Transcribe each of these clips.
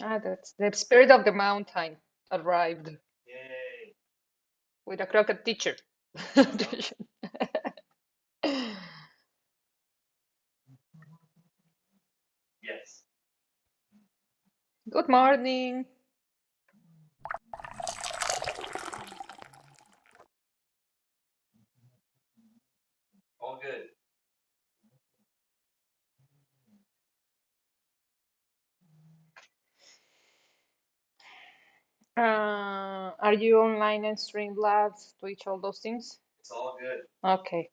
Ah, that's the spirit of the mountain arrived. Yay. With a crooked teacher. Yes. Good morning. All good. Are you online and Streamlabs, Twitch, all those things? It's all good. Okay.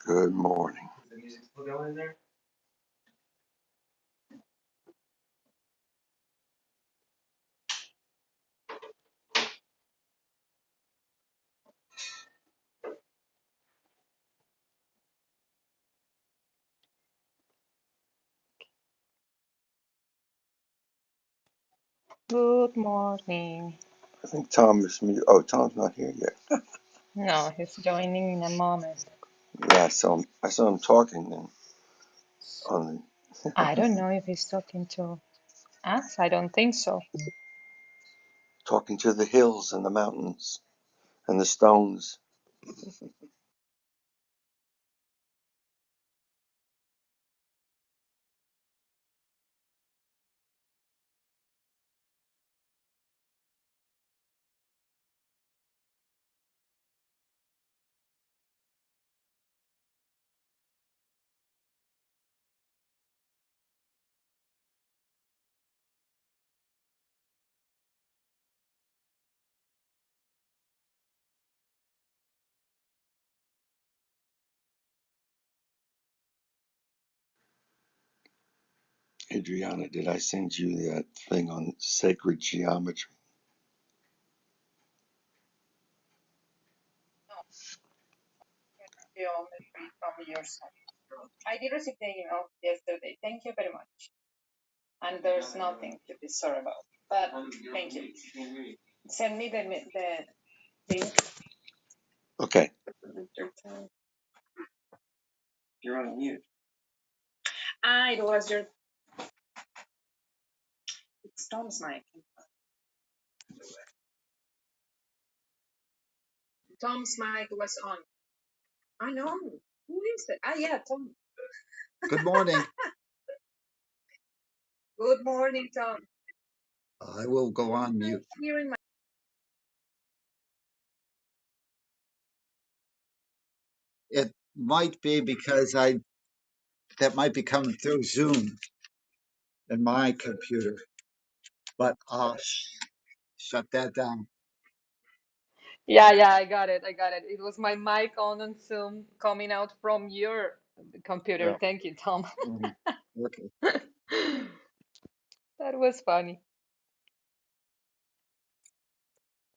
Good morning. Is the music still going in there? Good morning. I think Tom is mute. Oh, Tom's not here yet. No, he's joining in a moment. Yeah, I saw him talking and on I don't know if he's talking to us. I don't think so. talking to the hills and the mountains and the stones. Adriana, did I send you that thing on sacred geometry? Geometry from your side. I did receive the email yesterday. Thank you very much. And there's nothing to be sorry about. But thank you. Send me the link. Okay. You're on mute. Ah, it was your. It's Tom's mic. Tom's mic was on. I know. Who is it? Ah, yeah, Tom. Good morning. Good morning, Tom. I will go on mute. Here in my. It might be because that might be coming through Zoom in my computer, but I'll shut that down. Yeah, I got it. It was my mic on Zoom coming out from your computer. Yeah. Thank you, Tom. Okay. That was funny.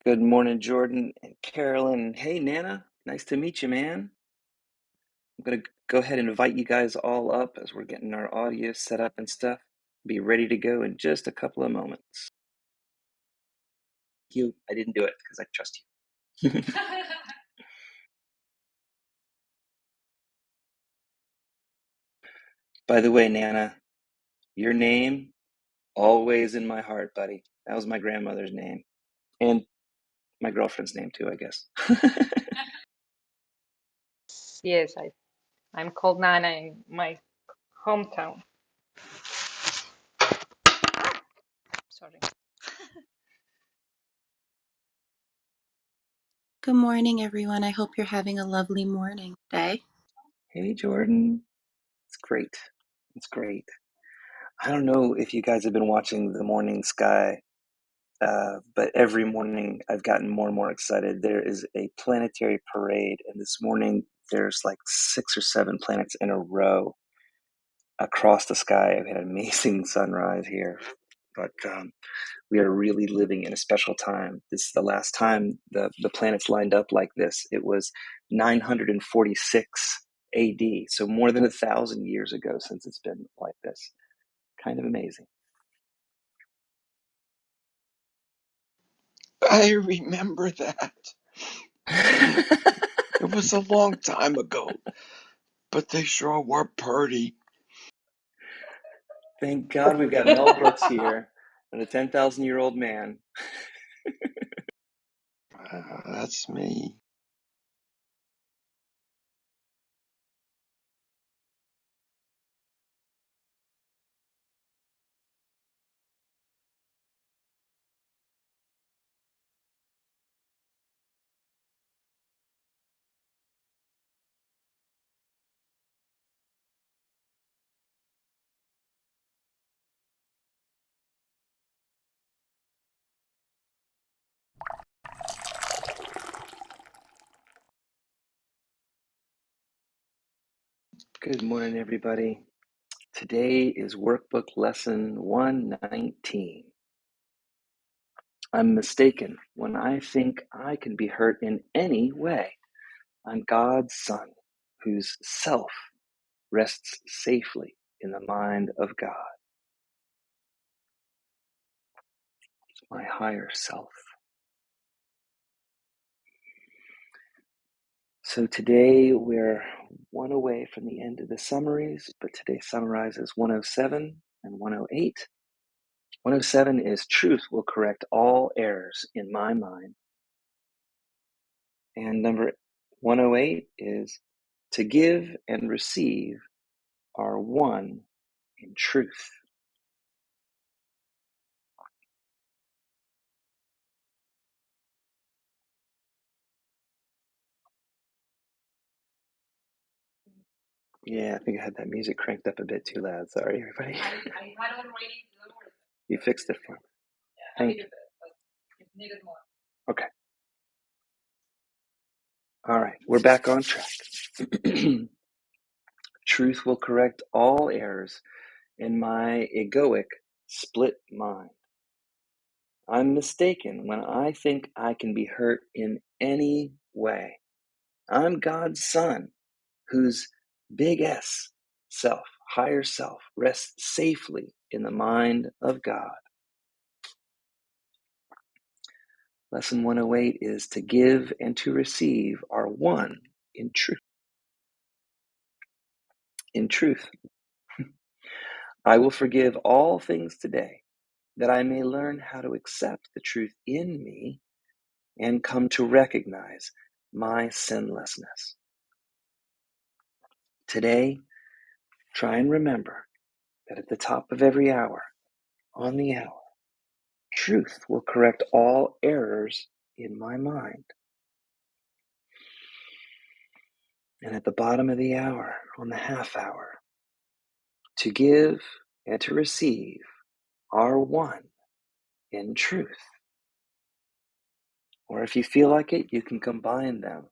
Good morning, Jordan and Carolyn. Hey, Nana. Nice to meet you, man. I'm going to go ahead and invite you guys all up as we're getting our audio set up and stuff. Be ready to go in just a couple of moments. Thank you. I didn't do it because I trust you. By the way, Nana, your name, always in my heart, buddy. That was my grandmother's name. And my girlfriend's name, too, I guess. Yes, I'm called Nana in my hometown. Sorry. Good morning, everyone. I hope you're having a lovely morning today. Hey, Jordan. It's great. It's great. I don't know if you guys have been watching the morning sky, but every morning I've gotten more and more excited. There is a planetary parade, and this morning there's like 6 or 7 planets in a row across the sky. I've had an amazing sunrise here, but we are really living in a special time. This is the last time the planets lined up like this. It was 946 AD, so more than 1,000 years ago since it's been like this. Kind of amazing. I remember that. It was a long time ago, but they sure were purty. Thank God we've got Mel Brooks here and a 10,000-year-old man. That's me. Good morning, everybody. Today is workbook lesson 119. I'm mistaken when I think I can be hurt in any way. I'm God's son, whose self rests safely in the mind of God, my higher self. So today we're one away from the end of the summaries, but today summarizes 107 and 108. 107 is truth will correct all errors in my mind. And number 108 is to give and receive are one in truth. Yeah, I think I had that music cranked up a bit too loud. Sorry, everybody. I had already lowered it. You fixed it for me. Yeah, I needed it, but it needed more. Okay. All right, we're back on track. Truth will correct all errors in my egoic split mind. I'm mistaken when I think I can be hurt in any way. I'm God's son, whose big S self, higher self, rests safely in the mind of God. Lesson 108 is to give and to receive are one in truth. In truth, I will forgive all things today, that I may learn how to accept the truth in me and come to recognize my sinlessness. Today, try and remember that at the top of every hour, on the hour, truth will correct all errors in my mind. And at the bottom of the hour, on the half hour, to give and to receive are one in truth. Or if you feel like it, you can combine them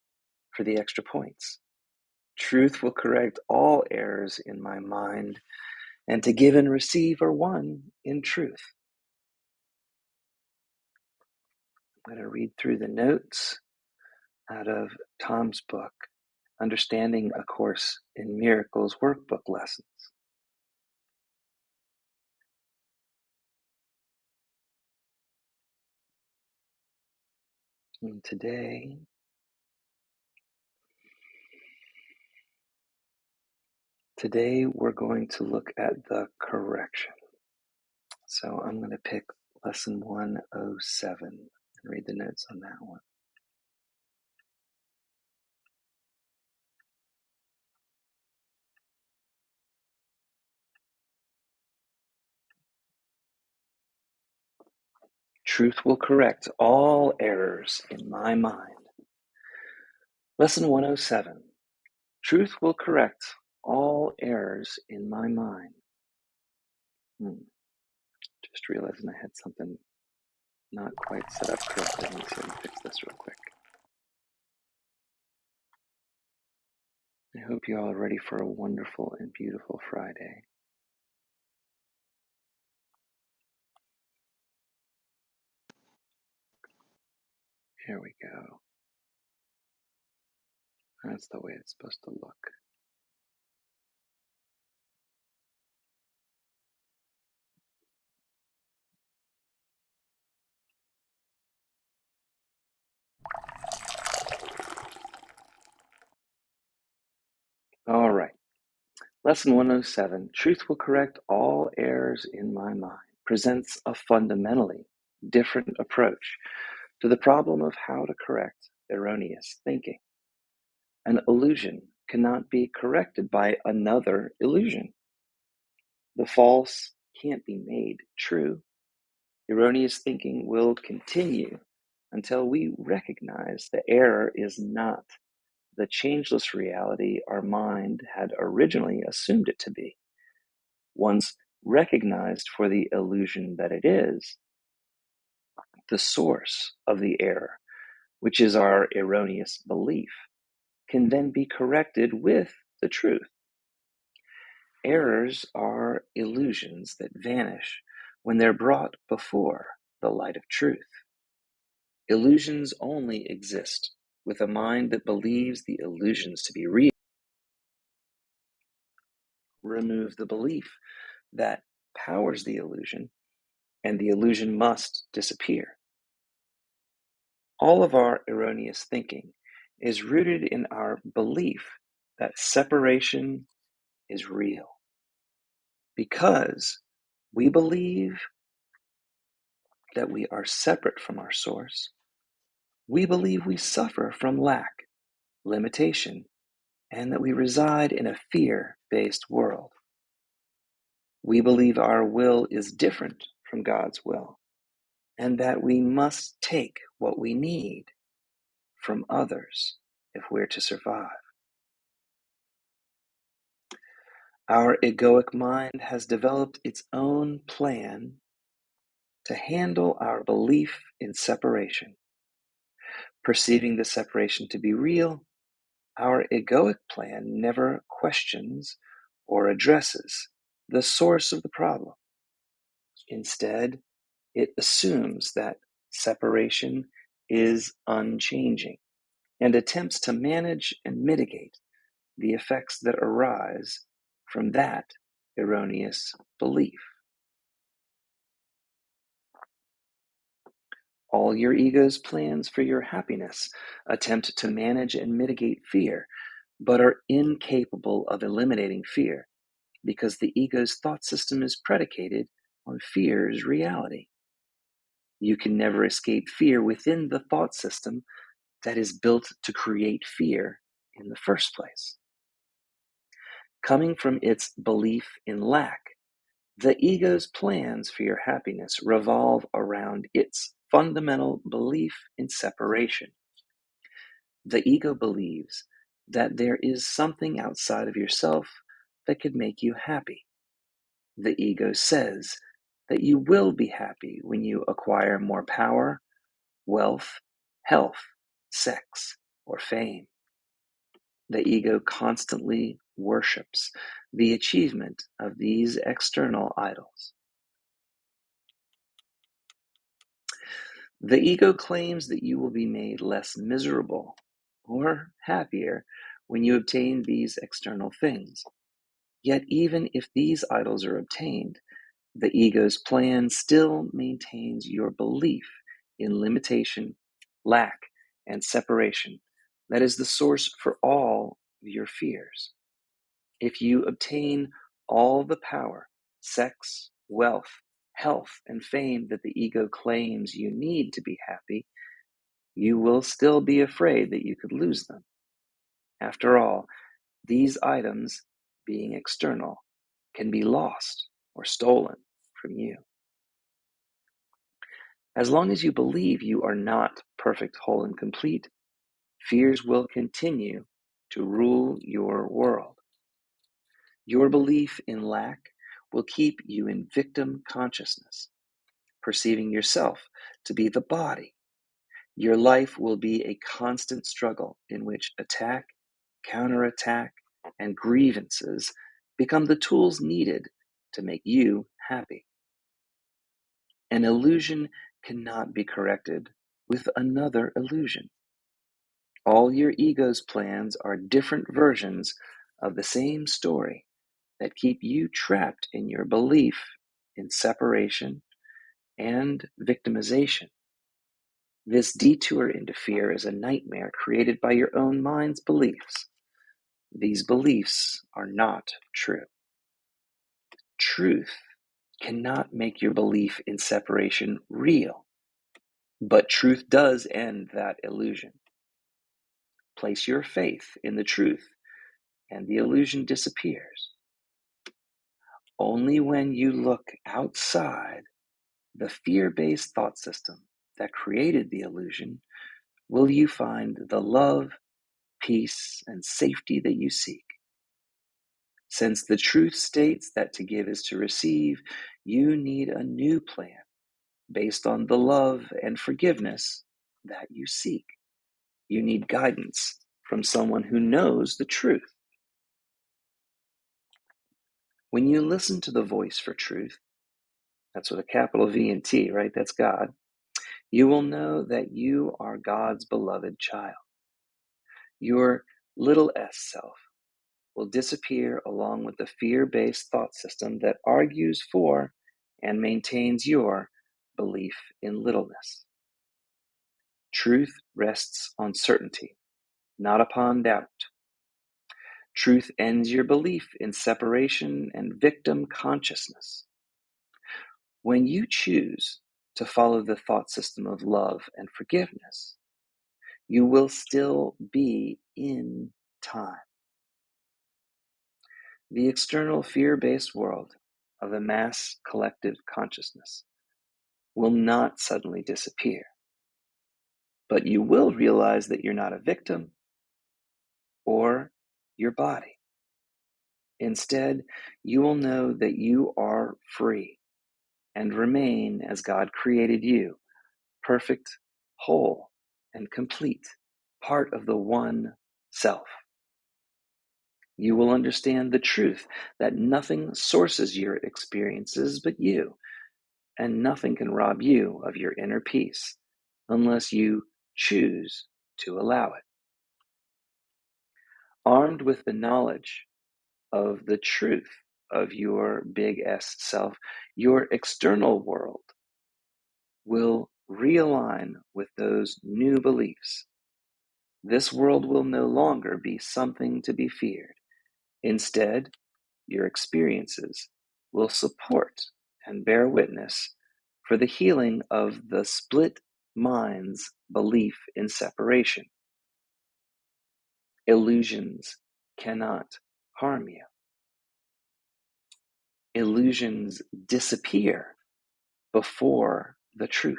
for the extra points. Truth will correct all errors in my mind, and to give and receive are one in truth. I'm going to read through the notes out of Tom's book, Understanding A Course in Miracles workbook lessons. And today we're going to look at the correction. So I'm going to pick lesson 107 and read the notes on that one. Truth will correct all errors in my mind. Lesson 107. Truth will correct all errors in my mind. Just realizing I had something not quite set up correctly. Let me see if I can fix this real quick. I hope you all are ready for a wonderful and beautiful Friday. Here we go. That's the way it's supposed to look. All right. Lesson 107, Truth Will Correct All Errors in My Mind, presents a fundamentally different approach to the problem of how to correct erroneous thinking. An illusion cannot be corrected by another illusion. The false can't be made true. Erroneous thinking will continue until we recognize the error is not the changeless reality our mind had originally assumed it to be. Once recognized for the illusion that it is, the source of the error, which is our erroneous belief, can then be corrected with the truth. Errors are illusions that vanish when they're brought before the light of truth. Illusions only exist with a mind that believes the illusions to be real. Remove the belief that powers the illusion, and the illusion must disappear. All of our erroneous thinking is rooted in our belief that separation is real. Because we believe that we are separate from our source, we believe we suffer from lack, limitation, and that we reside in a fear-based world. We believe our will is different from God's will, and that we must take what we need from others if we're to survive. Our egoic mind has developed its own plan to handle our belief in separation. Perceiving the separation to be real, our egoic plan never questions or addresses the source of the problem. Instead, it assumes that separation is unchanging and attempts to manage and mitigate the effects that arise from that erroneous belief. All your ego's plans for your happiness attempt to manage and mitigate fear, but are incapable of eliminating fear because the ego's thought system is predicated on fear's reality. You can never escape fear within the thought system that is built to create fear in the first place. Coming from its belief in lack, the ego's plans for your happiness revolve around its fundamental belief in separation. The ego believes that there is something outside of yourself that could make you happy. The ego says that you will be happy when you acquire more power, wealth, health, sex, or fame. The ego constantly worships the achievement of these external idols. The ego claims that you will be made less miserable or happier when you obtain these external things. Yet even if these idols are obtained, the ego's plan still maintains your belief in limitation, lack, and separation. That is the source for all of your fears. If you obtain all the power, sex, wealth, health, and fame that the ego claims you need to be happy, you will still be afraid that you could lose them. After all, these items, being external, can be lost or stolen from you. As long as you believe you are not perfect, whole, and complete, fears will continue to rule your world. Your belief in lack will keep you in victim consciousness, perceiving yourself to be the body. Your life will be a constant struggle in which attack, counterattack, and grievances become the tools needed to make you happy. An illusion cannot be corrected with another illusion. All your ego's plans are different versions of the same story that keep you trapped in your belief in separation and victimization. This detour into fear is a nightmare created by your own mind's beliefs. These beliefs are not true. Truth cannot make your belief in separation real, but truth does end that illusion. Place your faith in the truth, and the illusion disappears. Only when you look outside the fear-based thought system that created the illusion will you find the love, peace, and safety that you seek. Since the truth states that to give is to receive, you need a new plan based on the love and forgiveness that you seek. You need guidance from someone who knows the truth. When you listen to the voice for truth, that's with a capital V and T, right? That's God. You will know that you are God's beloved child. Your little s self will disappear along with the fear-based thought system that argues for and maintains your belief in littleness. Truth rests on certainty, not upon doubt. Truth ends your belief in separation and victim consciousness. When you choose to follow the thought system of love and forgiveness, you will still be in time. The external fear-based world of the mass collective consciousness will not suddenly disappear, but you will realize that you're not a victim or your body. Instead, you will know that you are free and remain as God created you, perfect, whole, and complete, part of the one self. You will understand the truth that nothing sources your experiences but you, and nothing can rob you of your inner peace unless you choose to allow it. Armed with the knowledge of the truth of your big S self, your external world will realign with those new beliefs. This world will no longer be something to be feared. Instead, your experiences will support and bear witness for the healing of the split mind's belief in separation. Illusions cannot harm you. Illusions disappear before the truth.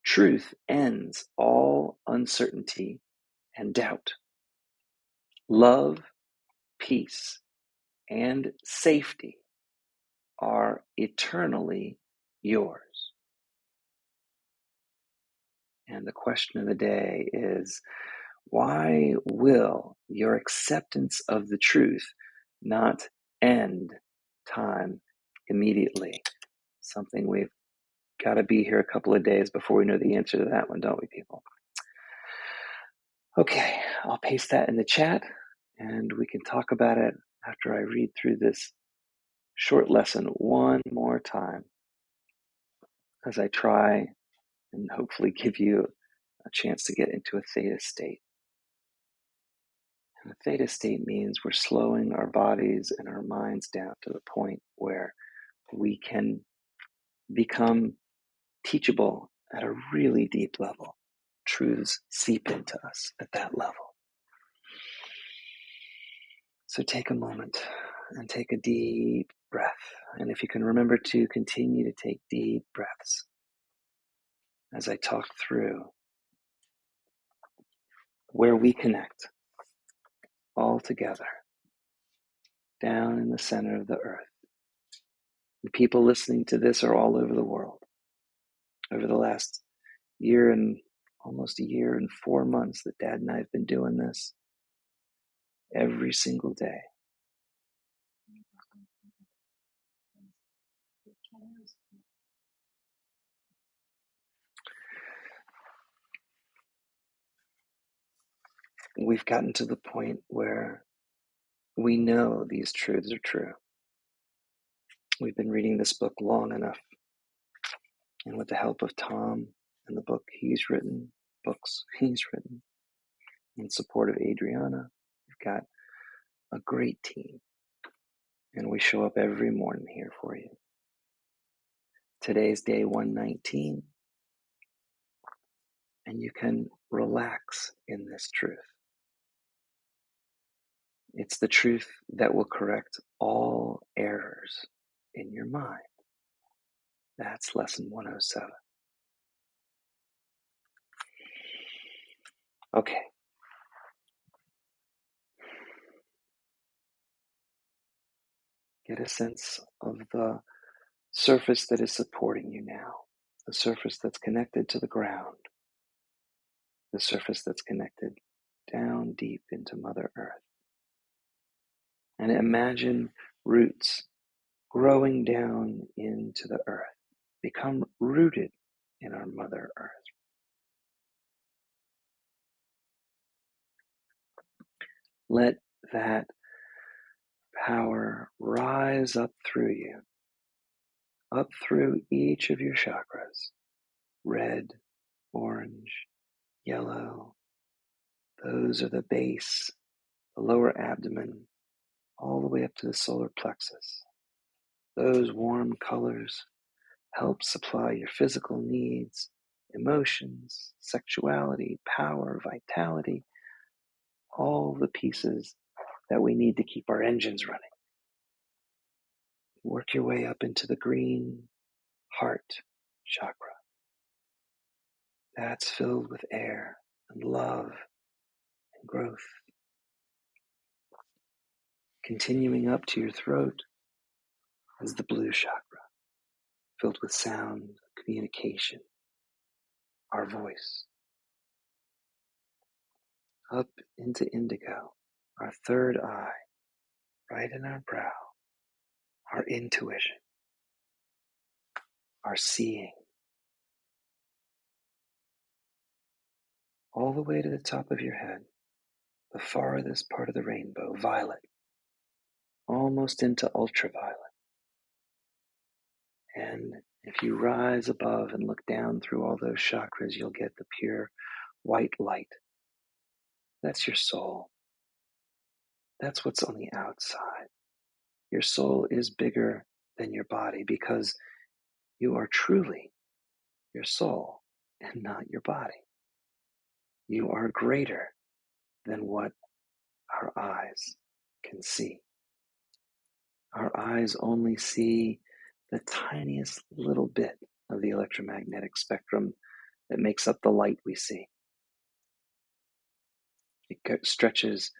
Truth ends all uncertainty and doubt. Love, peace, and safety are eternally yours. And the question of the day is, why will your acceptance of the truth not end time immediately? Something we've got to be here a couple of days before we know the answer to that one, don't we, people? Okay, I'll paste that in the chat and we can talk about it after I read through this short lesson one more time as I try and hopefully give you a chance to get into a theta state. And a theta state means we're slowing our bodies and our minds down to the point where we can become teachable at a really deep level. Truths seep into us at that level. So take a moment and take a deep breath. And if you can remember to continue to take deep breaths as I talk through where we connect all together down in the center of the earth. The people listening to this are all over the world. Over the last year and almost a year and 4 months that Dad and I have been doing this every single day. We've gotten to the point where we know these truths are true. We've been reading this book long enough, and with the help of Tom and the books he's written, in support of Adriana, we've got a great team, and we show up every morning here for you. Today's day 119, and you can relax in this truth. It's the truth that will correct all errors in your mind. That's lesson 107. Okay. Get a sense of the surface that is supporting you now, the surface that's connected to the ground, the surface that's connected down deep into Mother Earth. And imagine roots growing down into the earth. Become rooted in our Mother Earth. Let that power rise up through you, up through each of your chakras, red, orange, yellow. Those are the base, the lower abdomen, all the way up to the solar plexus. Those warm colors help supply your physical needs, emotions, sexuality, power, vitality, all the pieces that we need to keep our engines running. Work your way up into the green heart chakra. That's filled with air and love and growth. Continuing up to your throat is the blue chakra, filled with sound, communication, our voice. Up into indigo, our third eye, right in our brow, our intuition, our seeing. All the way to the top of your head, the farthest part of the rainbow, violet, almost into ultraviolet. And if you rise above and look down through all those chakras, you'll get the pure white light. That's your soul. That's what's on the outside. Your soul is bigger than your body because you are truly your soul and not your body. You are greater than what our eyes can see. Our eyes only see the tiniest little bit of the electromagnetic spectrum that makes up the light we see. It stretches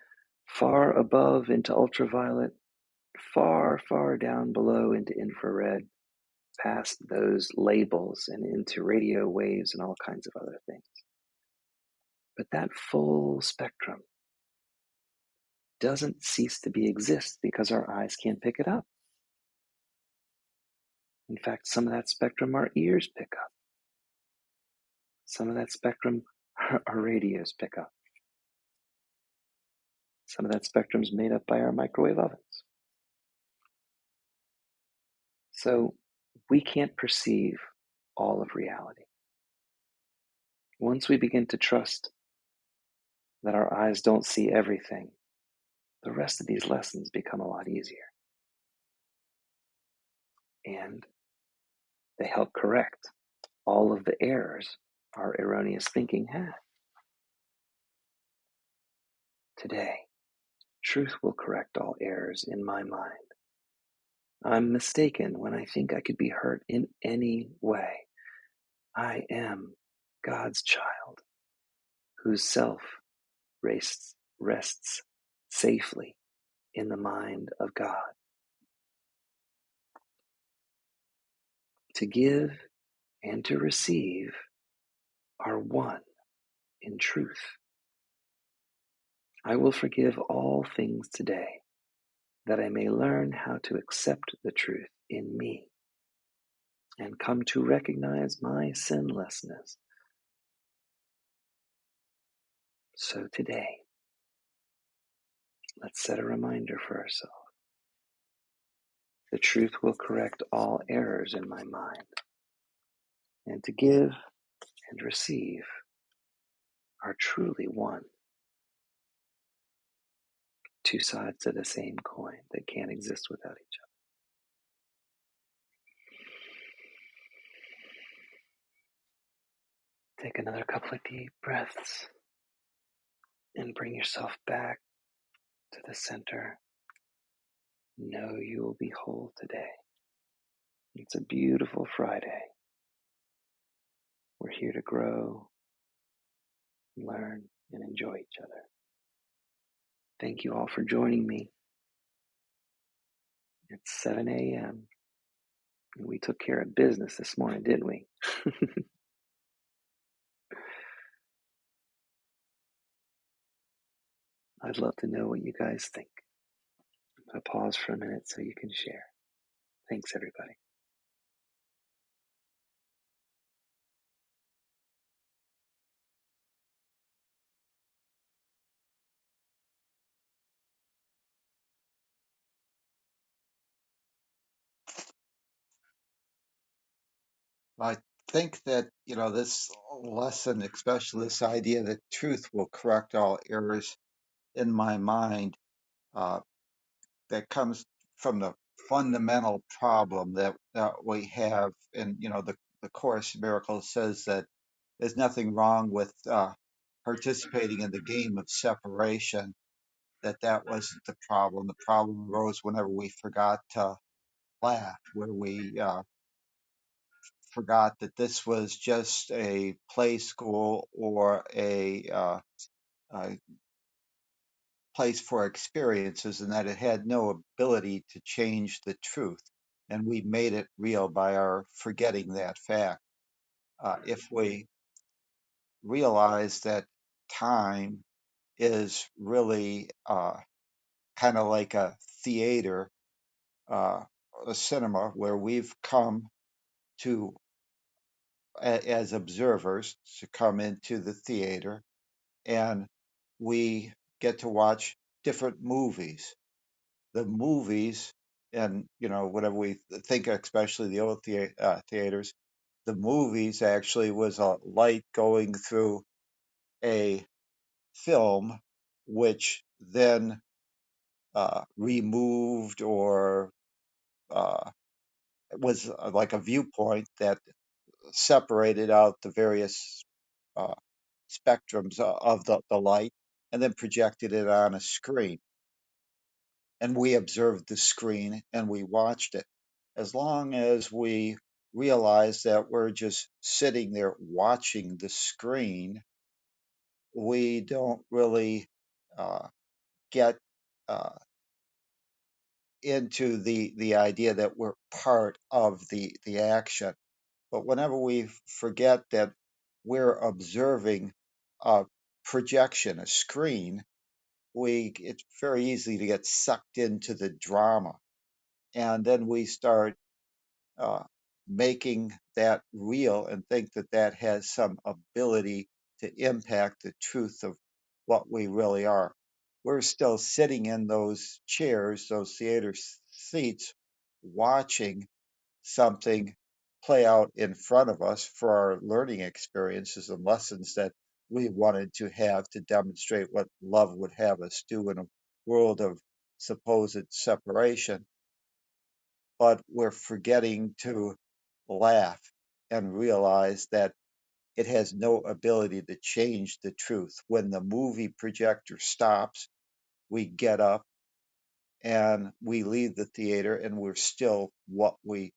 far above into ultraviolet, far, far down below into infrared, past those labels and into radio waves and all kinds of other things. But that full spectrum doesn't cease to exist because our eyes can't pick it up. In fact, some of that spectrum our ears pick up. Some of that spectrum our radios pick up. Some of that spectrum is made up by our microwave ovens. So we can't perceive all of reality. Once we begin to trust that our eyes don't see everything, the rest of these lessons become a lot easier. And they help correct all of the errors our erroneous thinking had. Today, truth will correct all errors in my mind. I'm mistaken when I think I could be hurt in any way. I am God's child, whose self rests safely in the mind of God. To give and to receive are one in truth. I will forgive all things today, that I may learn how to accept the truth in me and come to recognize my sinlessness. So today, let's set a reminder for ourselves. The truth will correct all errors in my mind, and to give and receive are truly one. two sides of the same coin that can't exist without each other. Take another couple of deep breaths and bring yourself back to the center. Know you will be whole today. It's a beautiful Friday. We're here to grow, learn, and enjoy each other. Thank you all for joining me. It's 7 a.m. and we took care of business this morning, didn't we? I'd love to know what you guys think. I'm going to pause for a minute so you can share. Thanks, everybody. I think that, this lesson, especially this idea that truth will correct all errors in my mind, uh, that comes from the fundamental problem that we have. And, the Course in Miracles says that there's nothing wrong with participating in the game of separation, that wasn't the problem. The problem arose whenever we forgot to laugh, where we forgot that this was just a play school or a place for experiences, and that it had no ability to change the truth. And we made it real by our forgetting that fact. If we realize that time is really kind of like a theater, uh, a cinema, where we've come to, as observers, to come into the theater, and we get to watch different movies. The movies, and whenever we think, especially the old theaters, the movies actually was a light going through a film, which then removed or uh, was like a viewpoint that separated out the various uh, spectrums of the light and then projected it on a screen. And we observed the screen and we watched it. As long as we realize that we're just sitting there watching the screen, we don't really uh, get uh, into the idea that we're part of the action. But whenever we forget that we're observing a projection, a screen, it's very easy to get sucked into the drama. And then we start uh, making that real and think that that has some ability to impact the truth of what we really are. We're still sitting in those chairs, those theater seats, watching something play out in front of us for our learning experiences and lessons that we wanted to have to demonstrate what love would have us do in a world of supposed separation. But we're forgetting to laugh and realize that it has no ability to change the truth. When the movie projector stops, we get up and we leave the theater and we're still what we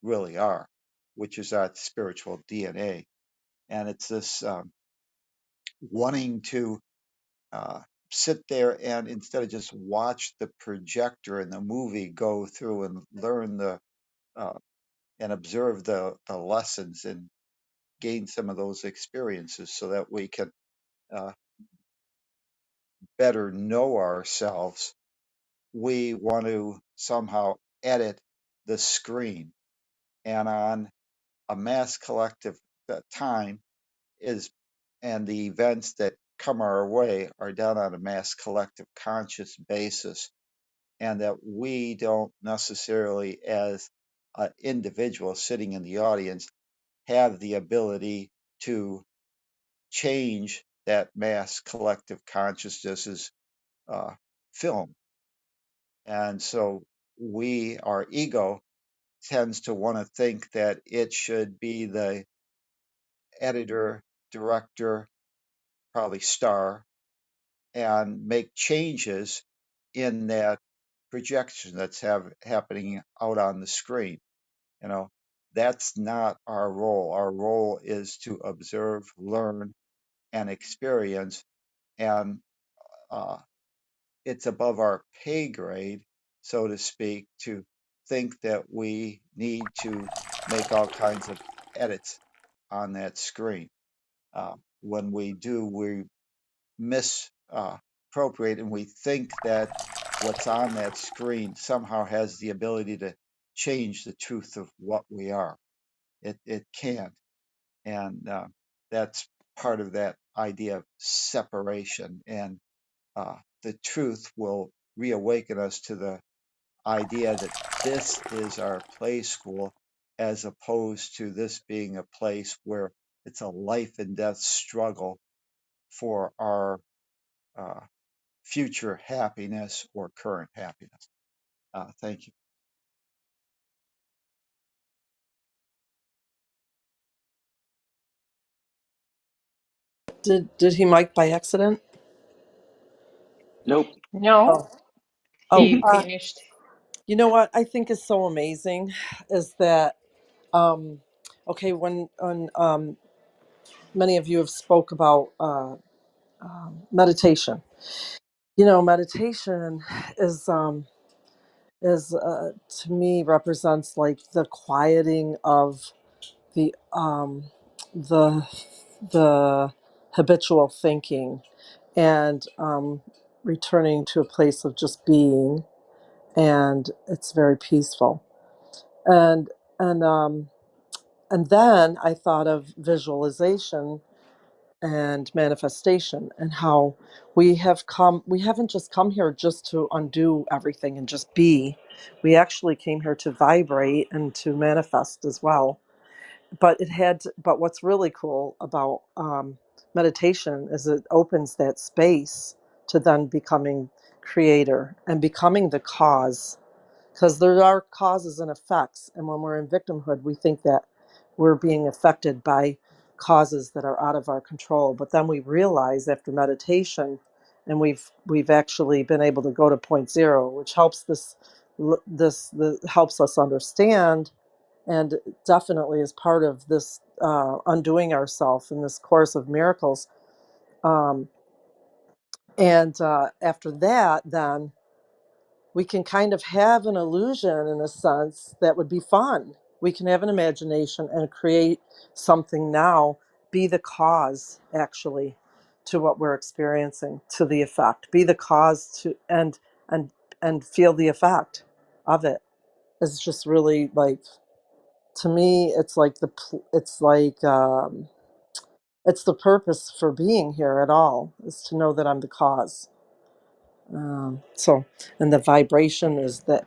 really are, which is our spiritual DNA. And it's this wanting to uh, sit there and, instead of just watch the projector and the movie go through and learn uh, and observe the lessons and gain some of those experiences, so that we can uh, better know ourselves, we want to somehow edit the screen. And on a mass collective time is, and the events that come our way are done on a mass collective conscious basis, and that we don't necessarily, as an individual sitting in the audience, have the ability to change that mass collective consciousness's uh, film. And so our ego tends to want to think that it should be the editor, director, probably star, and make changes in that projection that's happening out on the screen. You know, that's not our role. Our role is to observe, learn, and experience. And uh, it's above our pay grade, so to speak, to think that we need to make all kinds of edits on that screen. When we do, we misappropriate and we think that what's on that screen somehow has the ability to change the truth of what we are. It can't. And that's part of that idea of separation. And the truth will reawaken us to the idea that this is our play school, as opposed to this being a place where it's a life and death struggle for our uh, future happiness or current happiness. Thank you. Did he mic by accident? Nope. No, Oh, oh. he finished. You know what I think is so amazing is that okay, when many of you have spoke about meditation. You know, meditation is to me represents like the quieting of the the the habitual thinking and returning to a place of just being, and it's very peaceful. And and um, and then I thought of visualization and manifestation, and how we haven't just come here just to undo everything and just be. We actually came here to vibrate and to manifest as well. But what's really cool about meditation is it opens that space to then becoming creator and becoming the cause, because there are causes and effects, and when we're in victimhood we think that we're being affected by causes that are out of our control. But then we realize after meditation, and we've actually been able to go to point zero, which helps helps us understand, and definitely is part of this undoing ourselves in this course of miracles. um, and after that, then we can kind of have an illusion in a sense that would be fun. We can have an imagination and create something now, be the cause actually to what we're experiencing, to the effect, be the cause to and and feel the effect of it. It's just really like, to me it's like it's the purpose for being here at all, is to know that I'm the cause. So, and the vibration is that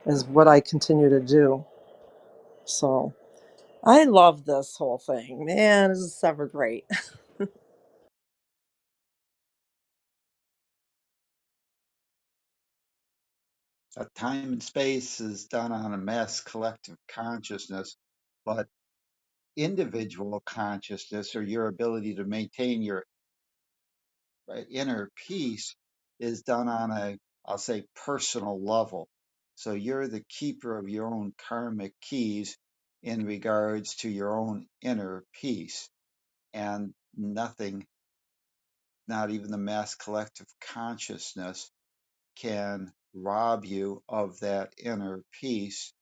is what I continue to do. So I love this whole thing, man. This is ever great. Time and space is done on a mass collective consciousness, but individual consciousness, or your ability to maintain your inner peace, is done on a, I'll say, personal level. So you're the keeper of your own karmic keys in regards to your own inner peace. And nothing, not even the mass collective consciousness, can rob you of that inner peace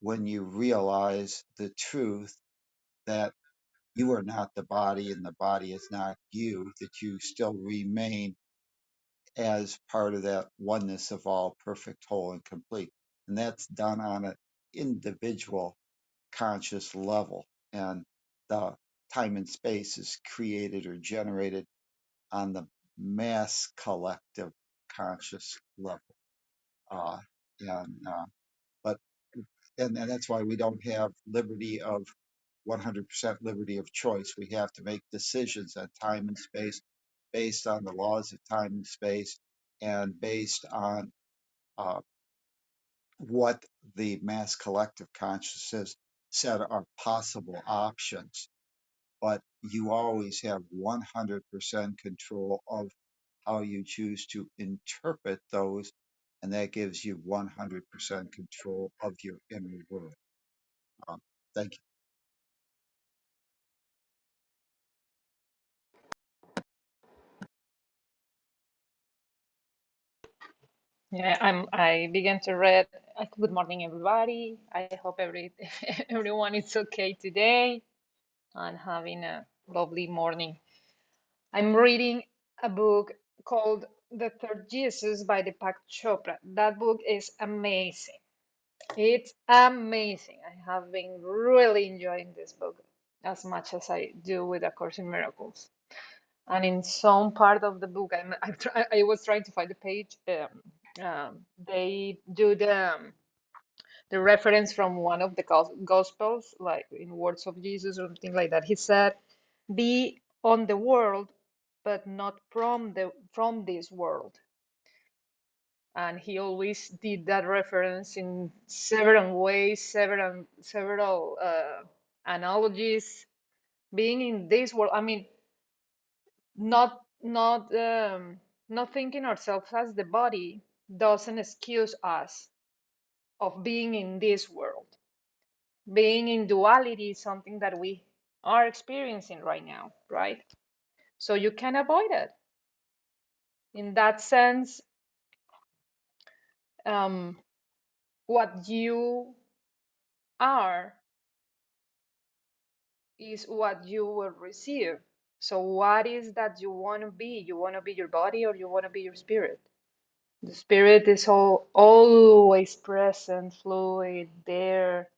when you realize the truth that you are not the body and the body is not you, that you still remain as part of that oneness of all, perfect, whole, and complete. And that's done on an individual conscious level. And the time and space is created or generated on the mass collective conscious level. Uh, and but and that's why we don't have liberty of 100% liberty of choice. We have to make decisions on time and space based on the laws of time and space, and based on uh, what the mass collective consciousness said are possible options. But you always have 100% control of how you choose to interpret those, and that gives you 100% control of your inner world. Um, thank you. Yeah, I began to read. Good morning, everybody. I hope everyone is okay today and having a lovely morning. I'm reading a book called The Third Jesus by Deepak Chopra. That book is amazing. It's amazing. I have been really enjoying this book as much as I do with A Course in Miracles. And in some part of the book, I was trying to find the page. They do the reference from one of the Gospels, like in Words of Jesus or something like that. He said, "Be on the world, but not from this world." And he always did that reference in several ways, several analogies. Being in this world, I mean, not thinking ourselves as the body doesn't excuse us of being in this world. Being in duality is something that we are experiencing right now, right? So you can avoid it. In that sense, what you are is what you will receive. So what is that you want to be? You want to be your body or you want to be your spirit? The spirit is always present, fluid, there,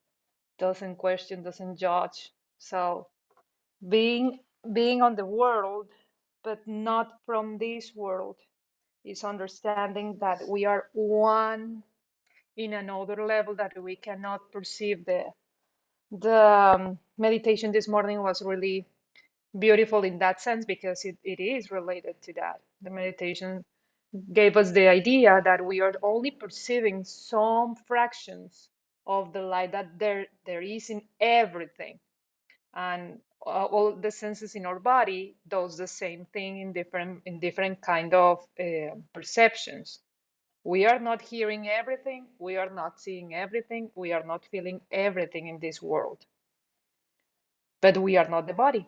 doesn't question, doesn't judge. So being being on the world, but not from this world, is understanding that we are one in another level that we cannot perceive. The meditation this morning was really beautiful in that sense because it is related to that. The meditation gave us the idea that we are only perceiving some fractions of the light that there is in everything, and all the senses in our body does the same thing in different kind of perceptions. We are not hearing everything, we are not seeing everything, we are not feeling everything in this world, but we are not the body.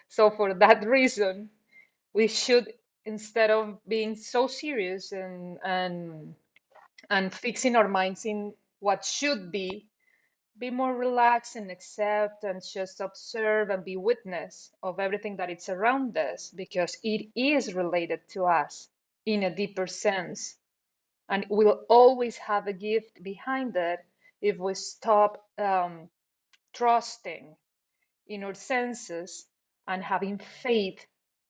So for that reason, we should, instead of being so serious and fixing our minds in what should be more relaxed and accept and just observe and be witness of everything that is around us, because it is related to us in a deeper sense, and we'll always have a gift behind it if we stop trusting in our senses and having faith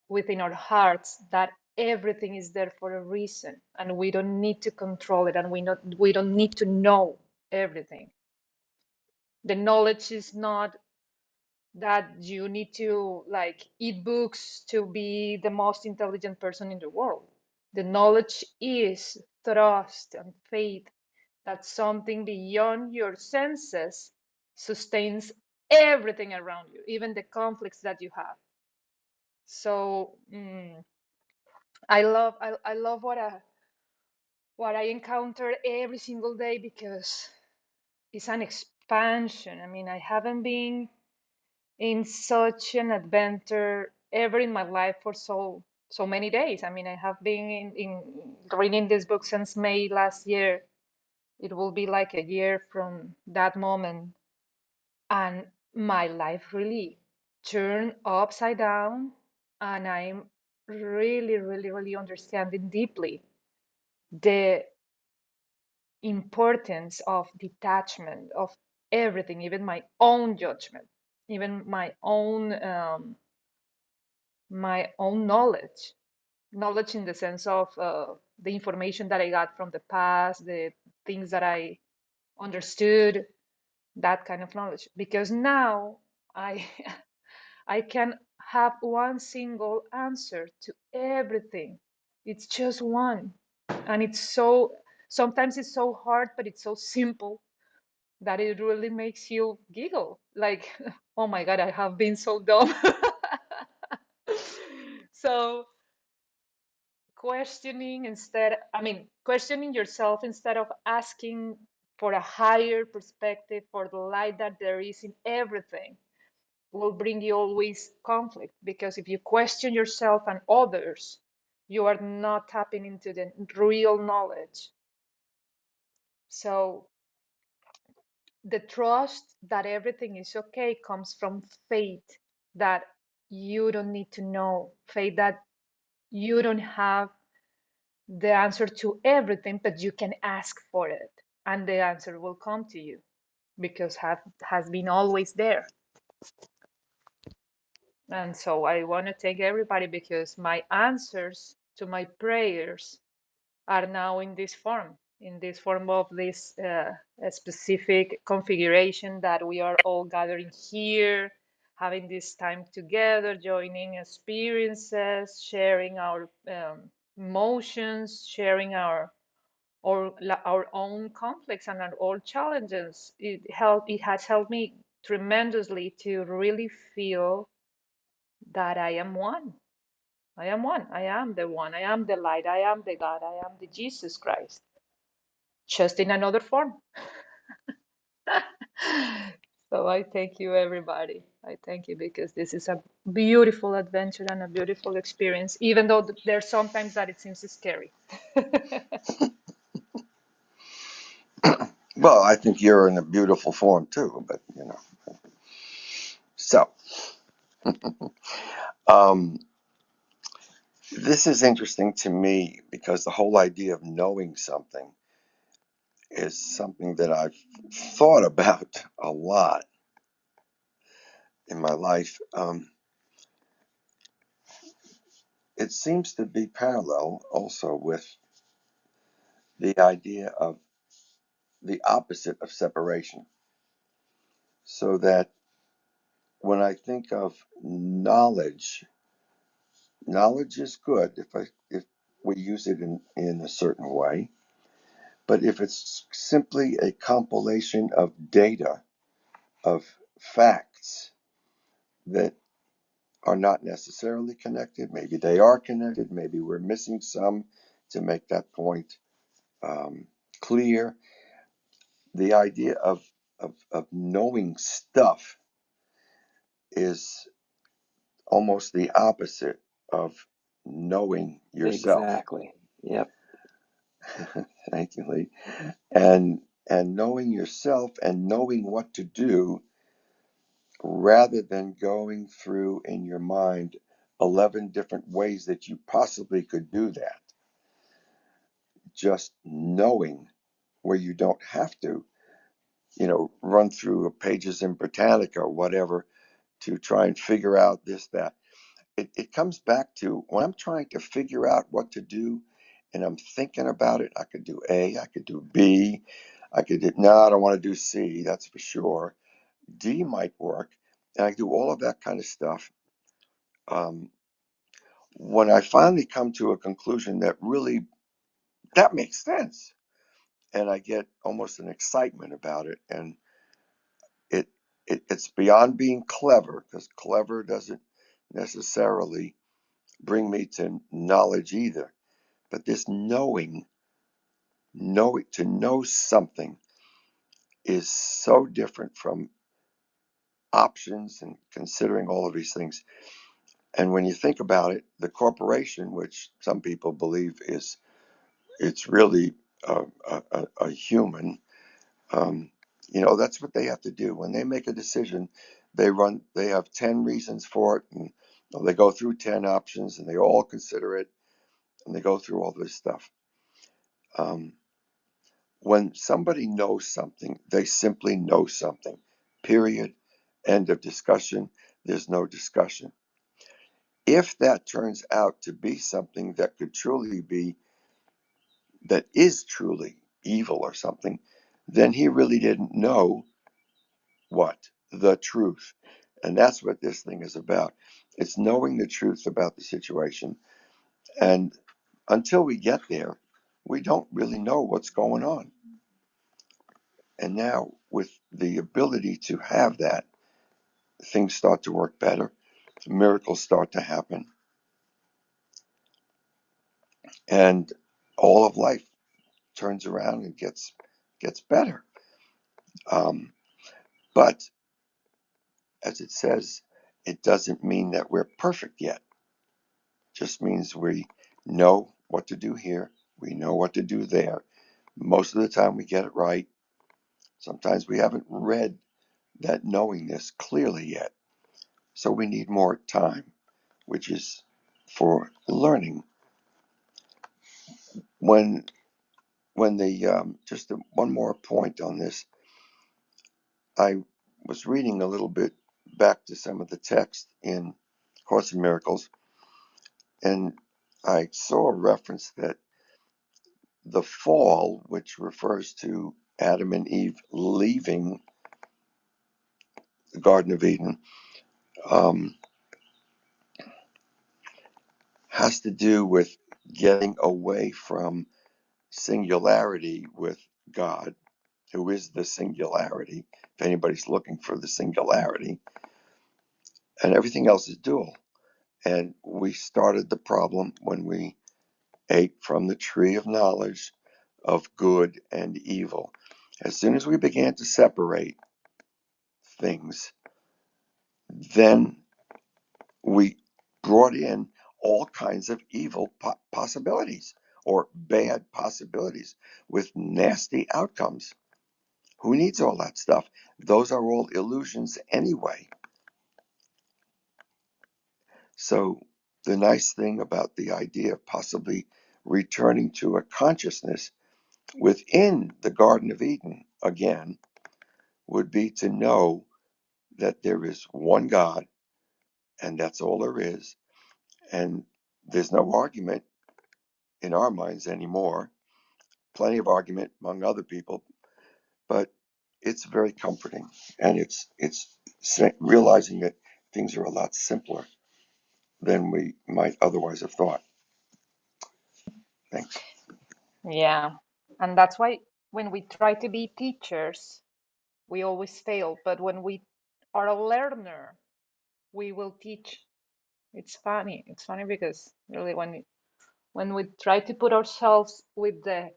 within our hearts that everything is there for a reason and we don't need to control it, and we don't need to know everything. The knowledge is not that you need to like eat books to be the most intelligent person in the world. The knowledge is trust and faith that something beyond your senses sustains everything around you, even the conflicts that you have. So I love what I encounter every single day, because it's an expansion. I mean, I haven't been in such an adventure ever in my life for so many days. I mean, I have been in reading this book since May last year. It will be like a year from that moment, and my life really turned upside down, and I'm really understanding deeply the importance of detachment of everything, even my own judgment, even my own knowledge in the sense of the information that I got from the past, the things that I understood, that kind of knowledge. Because now I I can have one single answer to everything It's just one. And it's so, sometimes it's so hard, but it's so simple that it really makes you giggle. Like, oh my God, I have been so dumb. So questioning yourself instead of asking for a higher perspective, for the light that there is in everything, will bring you always conflict. Because if you question yourself and others, you are not tapping into the real knowledge. So the trust that everything is okay comes from faith that you don't need to know, faith that you don't have the answer to everything, but you can ask for it and the answer will come to you because has been always there. And so I want to thank everybody because my answers to my prayers are now in this form of this a specific configuration that we are all gathering here, having this time together, joining experiences, sharing our emotions, sharing our own conflicts and our own challenges. It has helped me tremendously to really feel that I am one. I am one. I am the one. I am the light. I am the God. I am the Jesus Christ, just in another form. So I thank you, everybody. I thank you because this is a beautiful adventure and a beautiful experience, even though there's sometimes that it seems scary. Well, I think you're in a beautiful form too, but you know. So, um, this is interesting to me because the whole idea of knowing something is something that I've thought about a lot in my life. It seems to be parallel also with the idea of the opposite of separation. So that when I think of knowledge, knowledge is good if we use it in a certain way. But if it's simply a compilation of data, of facts that are not necessarily connected, maybe they are connected, maybe we're missing some to make that point clear. The idea of knowing stuff is almost the opposite of knowing yourself. Exactly. Yep. Thank you, Lee. And knowing yourself and knowing what to do rather than going through in your mind 11 different ways that you possibly could do that. Just knowing where you don't have to, run through pages in Britannica or whatever to try and figure out this, that. It comes back to when I'm trying to figure out what to do and I'm thinking about it, I could do A, I could do B, no, I don't want to do C, that's for sure. D might work, and I do all of that kind of stuff. When I finally come to a conclusion that really, that makes sense, and I get almost an excitement about it, and it, it's beyond being clever, because clever doesn't necessarily bring me to knowledge either. But this to know something is so different from options and considering all of these things. And when you think about it, the corporation, which some people believe it's really a human, that's what they have to do. When they make a decision, they have 10 reasons for it, and they go through 10 options, and they all consider it, and they go through all this stuff. When somebody knows something, they simply know something, period, end of discussion. There's no discussion. If that turns out to be something that could truly be, that is truly evil or something, then he really didn't know what? The truth. And that's what this thing is about. It's knowing the truth about the situation. And until we get there, we don't really know what's going on. And now, with the ability to have that, things start to work better, miracles start to happen, and all of life turns around and gets better. But as it says, it doesn't mean that we're perfect yet. It just means we know what to do here, we know what to do there. Most of the time we get it right. Sometimes we haven't read that knowingness clearly yet. So we need more time, which is for learning. When just one more point on this, I was reading a little bit back to some of the text in Course in Miracles, and I saw a reference that the fall, which refers to Adam and Eve leaving the Garden of Eden, has to do with getting away from singularity with God, who is the singularity, if anybody's looking for the singularity, and everything else is dual. And we started the problem when we ate from the tree of knowledge of good and evil. As soon as we began to separate things, then we brought in all kinds of evil possibilities or bad possibilities with nasty outcomes. Who needs all that stuff? Those are all illusions anyway. So the nice thing about the idea of possibly returning to a consciousness within the Garden of Eden again would be to know that there is one God and that's all there is. And there's no argument in our minds anymore. Plenty of argument among other people, but it's very comforting, and it's realizing that things are a lot simpler than we might otherwise have thought. Thanks. Yeah. And that's why when we try to be teachers, we always fail. But when we are a learner, we will teach. It's funny. It's funny because really when we try to put ourselves with the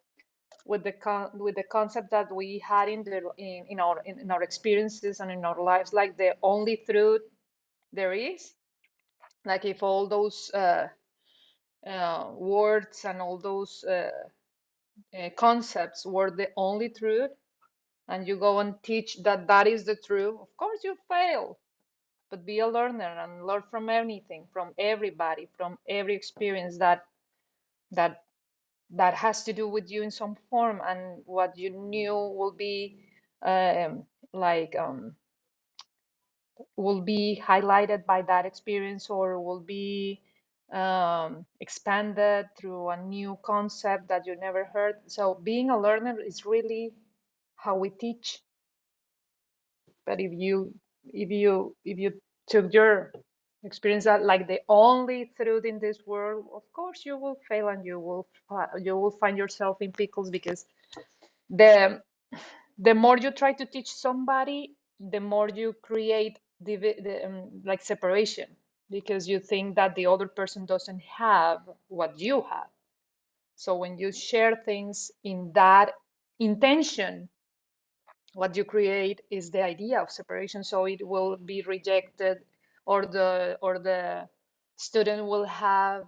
concept that we had in our experiences and in our lives, like the only truth there is, like if all those words and all those concepts were the only truth, and you go and teach that that is the truth, of course you fail. But be a learner and learn from anything, from everybody, from every experience that that has to do with you in some form, and what you knew will be um, like will be highlighted by that experience, or will be expanded through a new concept that you never heard. So being a learner is really how we teach. But if you took your experience that like the only truth in this world, of course you will fail, and you will find yourself in pickles, because the the more you try to teach somebody, the more you create like separation, because you think that the other person doesn't have what you have. So when you share things in that intention, what you create is the idea of separation. So it will be rejected, or the student will have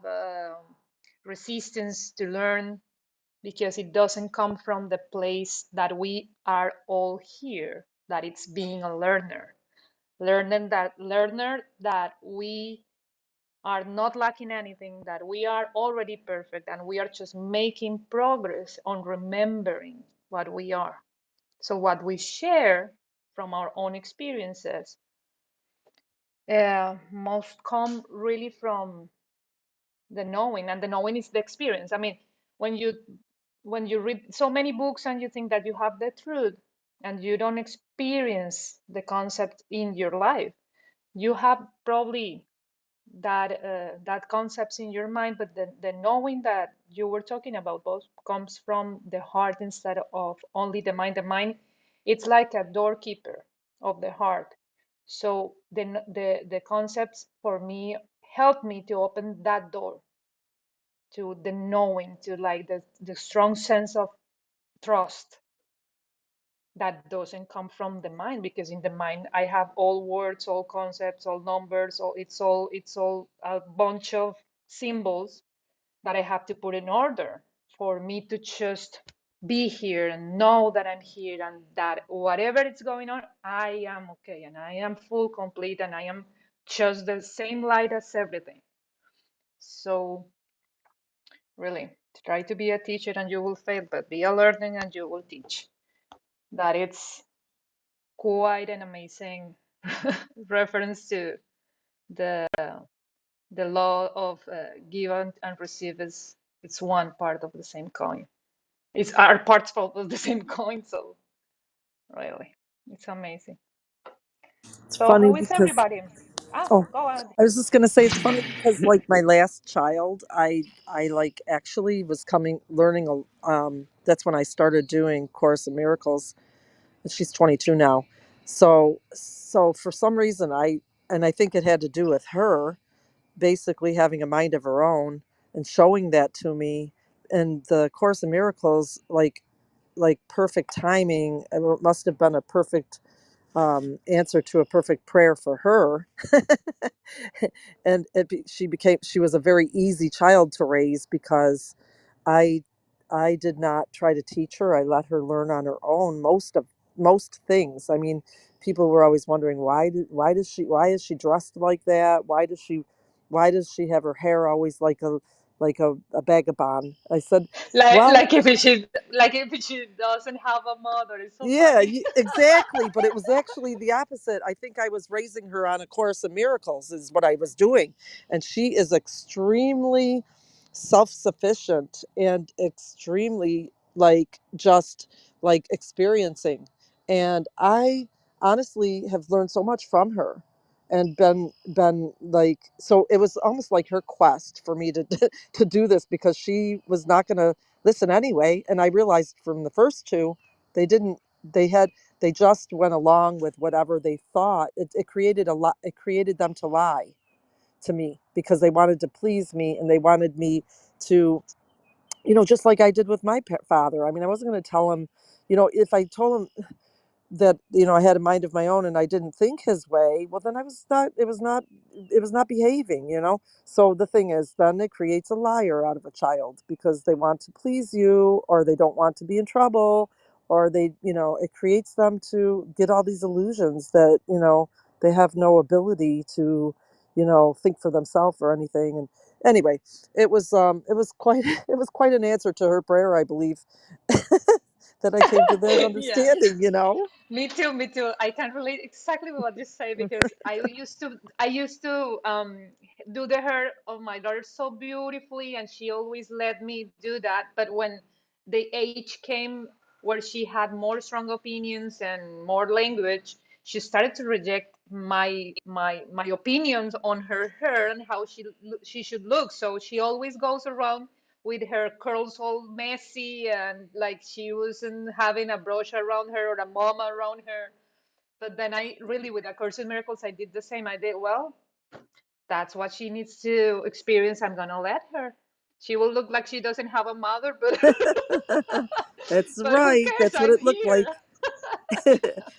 resistance to learn, because it doesn't come from the place that we are all here, that it's being a learner that we are not lacking anything, that we are already perfect, and we are just making progress on remembering what we are. So what we share from our own experiences must come really from the knowing, and the knowing is the experience. I mean, when you read so many books and you think that you have the truth, and you don't experience the concept in your life, you have probably that concepts in your mind, but the knowing that you were talking about both comes from the heart instead of only the mind. The mind, it's like a doorkeeper of the heart. So the concepts for me help me to open that door to the knowing, to like the strong sense of trust that doesn't come from the mind, because in the mind I have all words, all concepts, all numbers, all it's all a bunch of symbols that I have to put in order for me to just be here and know that I'm here and that whatever is going on, I am okay and I am full, complete, and I am just the same light as everything. So really, try to be a teacher and you will fail, but be a learner and you will teach. That it's quite an amazing reference to the the law of give and receive is it's one part of the same coin. It's are parts of the same coin. So really, it's amazing. It's So funny how is because everybody? Ah, oh, go ahead. I was just gonna say it's funny because like my last child, I like actually was coming learning that's when I started doing Course in Miracles. And she's 22 now. So for some reason I think it had to do with her basically having a mind of her own and showing that to me, and the Course in Miracles, like perfect timing. It must have been a perfect answer to a perfect prayer for her. And she was a very easy child to raise because I I did not try to teach her. I let her learn on her own most things. I mean, people were always wondering why is she dressed like that? Why does she have her hair always like a vagabond? I said, Like well, like if she doesn't have a mother, it's so yeah, funny. exactly. But it was actually the opposite. I think I was raising her on A Course in Miracles, is what I was doing. And she is extremely self sufficient and extremely just like experiencing. And I honestly have learned so much from her and been like, so it was almost like her quest for me to to do this because she was not going to listen anyway. And I realized from the first two, they didn't they had they just went along with whatever they thought. It created a lot. It created them to lie to me because they wanted to please me and they wanted me to, just like I did with my father. I mean, I wasn't going to tell him, if I told him that I had a mind of my own and I didn't think his way, well then I was not it was not behaving. So the thing is, then it creates a liar out of a child because they want to please you, or they don't want to be in trouble, or it creates them to get all these illusions that they have no ability to think for themselves or anything. And anyway, it was quite it was quite an answer to her prayer, I believe. That I came to that Yeah. understanding. Me too, me too. I can relate exactly with what you say because I used to do the hair of my daughter so beautifully and she always let me do that. But when the age came where she had more strong opinions and more language, she started to reject my opinions on her hair and how she should look. So she always goes around with her curls all messy and like she wasn't having a brush around her or a mama around her. But then I really, with A Course in Miracles, I did the same. I did, well, that's what she needs to experience. I'm gonna let her. She will look like she doesn't have a mother, but That's but who right. cares? That's what I'm it looked here. like.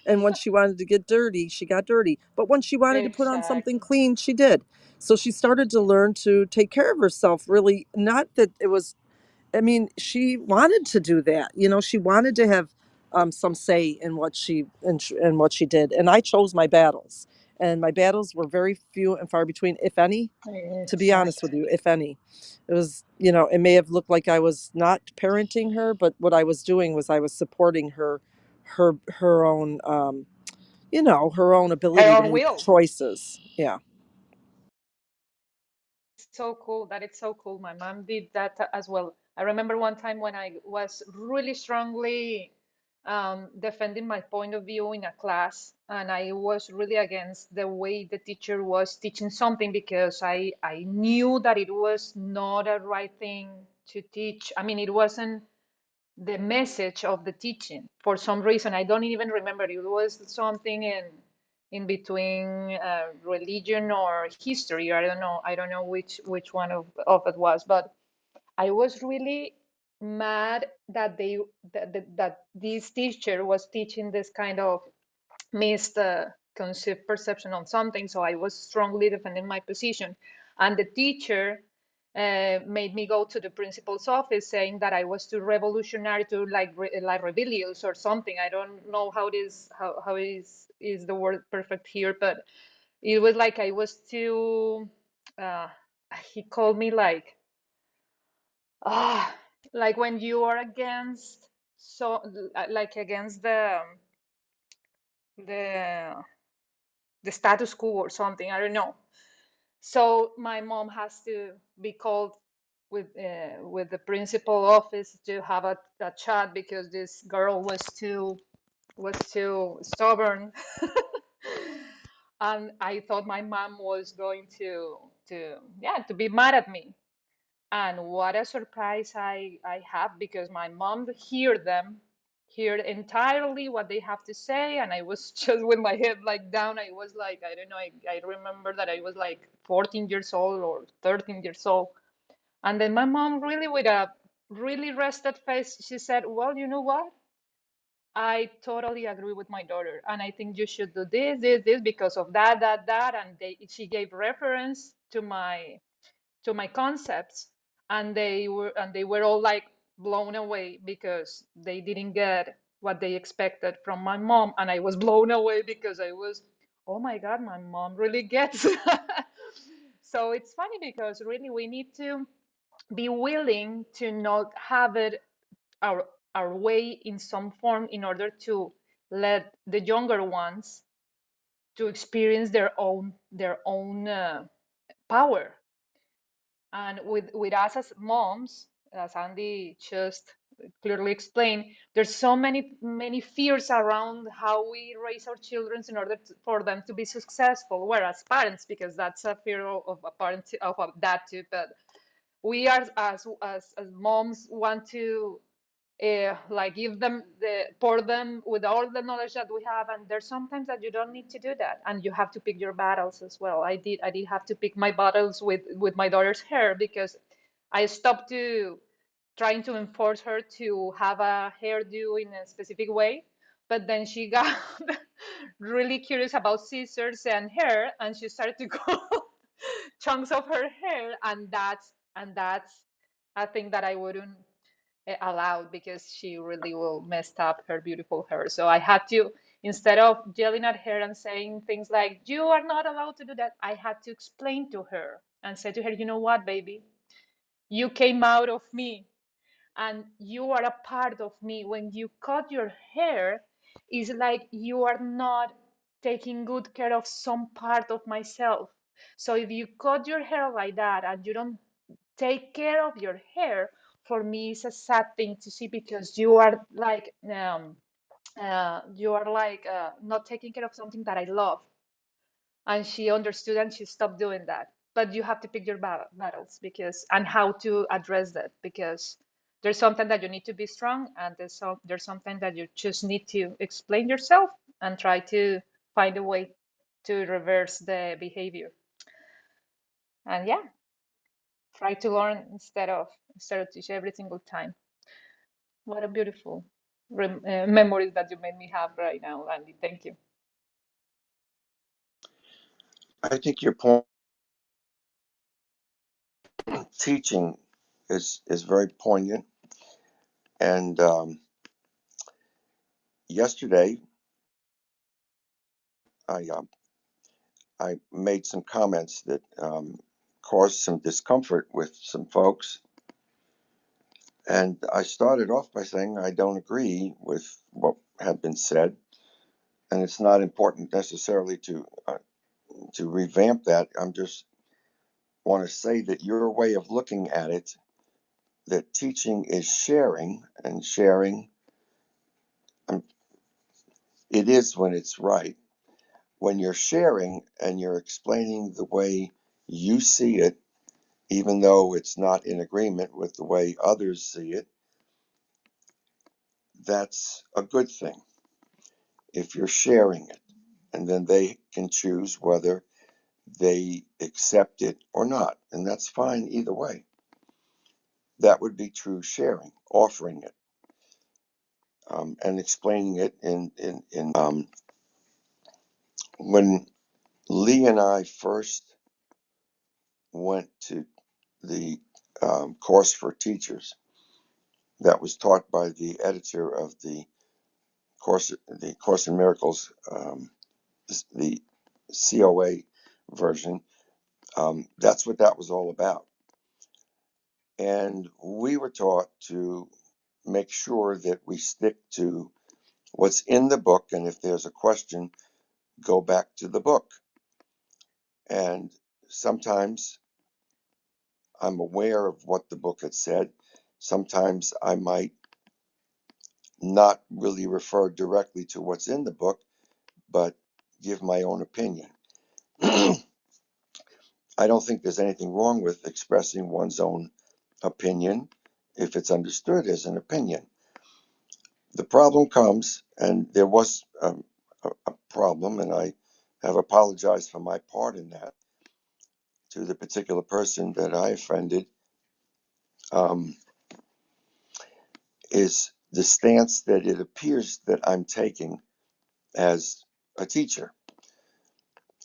And when she wanted to get dirty, she got dirty. But when she wanted to put on something Exactly. clean, she did. So she started to learn to take care of herself, really. Not that it was, I mean, she wanted to do that. She wanted to have some say in what she did. And I chose my battles. And my battles were very few and far between, if any, to be honest with Exactly. you, if any. It was, it may have looked like I was not parenting her, but what I was doing was I was supporting her own, her own Her ability to own make will. choices. Yeah. So cool. That is so cool. My mom did that as well. I remember one time when I was really strongly defending my point of view in a class, and I was really against the way the teacher was teaching something because I knew that it was not a right thing to teach. I mean, it wasn't the message of the teaching for some reason. I don't even remember. It was something in between religion or history. I don't know. I don't know which one of it was, but I was really mad that that this teacher was teaching this kind of misconceived perception on something. So I was strongly defending my position, and the teacher made me go to the principal's office saying that I was too revolutionary, to like rebellious or something. I don't know how it is, how is the word perfect here, but it was like I was too. Uh, he called me ah, like when you are against, so like against the the status quo or something. I don't know. So my mom has to be called with the principal office to have a chat because this girl was too stubborn. And I thought my mom was going to be mad at me. And what a surprise I have, because my mom heard entirely what they have to say, and I was just with my head like down. I was like, I don't know, I remember that I was like 14 years old or 13 years old. And then my mom, really with a really rested face, she said, well, you know what? I totally agree with my daughter, and I think you should do this because of that, and she gave reference to my concepts, and they were all like blown away because they didn't get what they expected from my mom, and I was blown away because I was, oh my god, my mom really gets. So it's funny because really we need to be willing to not have it our our way in some form in order to let the younger ones to experience their own power. And with us as moms, as Andy just clearly explained, there's so many fears around how we raise our children in order for them to be successful. Whereas parents, because that's a fear of a parent, of a dad too, but we are as moms want to like give them pour them with all the knowledge that we have, and there's sometimes that you don't need to do that, and you have to pick your battles as well. I did have to pick my battles with my daughter's hair, because I stopped to trying to enforce her to have a hairdo in a specific way, but then she got really curious about scissors and hair, and she started to go chunks of her hair, and that's a thing that I wouldn't allowed, because she really will mess up her beautiful hair. So I had to, instead of yelling at her and saying things like, you are not allowed to do that, I had to explain to her and say to her, you know what, baby, you came out of me and you are a part of me. When you cut your hair, it's like you are not taking good care of some part of myself. So if you cut your hair like that and you don't take care of your hair, for me it's a sad thing to see, because you are like not taking care of something that I love. And she understood and she stopped doing that. But you have to pick your battles, because and how to address that, because there's something that you need to be strong, and there's something that you just need to explain yourself and try to find a way to reverse the behavior. And yeah, try to learn instead of teach every single time. What a beautiful memories that you made me have right now, Andy. Thank you. I think your point teaching is very poignant. And yesterday, I I made some comments that caused some discomfort with some folks, and I started off by saying I don't agree with what had been said, and it's not important necessarily to revamp that. I'm just want to say that your way of looking at it, that teaching is sharing, and sharing, it is when it's right. When you're sharing and you're explaining the way you see it, even though it's not in agreement with the way others see it, that's a good thing if you're sharing it. And then they can choose whether they accept it or not. And that's fine either way. That would be true sharing, offering it, and explaining it when Lee and I first went to the course for teachers that was taught by the editor of the Course in Miracles, the COA version. That's what that was all about. And we were taught to make sure that we stick to what's in the book. And if there's a question, go back to the book. And sometimes I'm aware of what the book had said. Sometimes I might not really refer directly to what's in the book, but give my own opinion. I don't think there's anything wrong with expressing one's own opinion if it's understood as an opinion. The problem comes, and there was a problem, and I have apologized for my part in that to the particular person that I offended, is the stance that it appears that I'm taking as a teacher.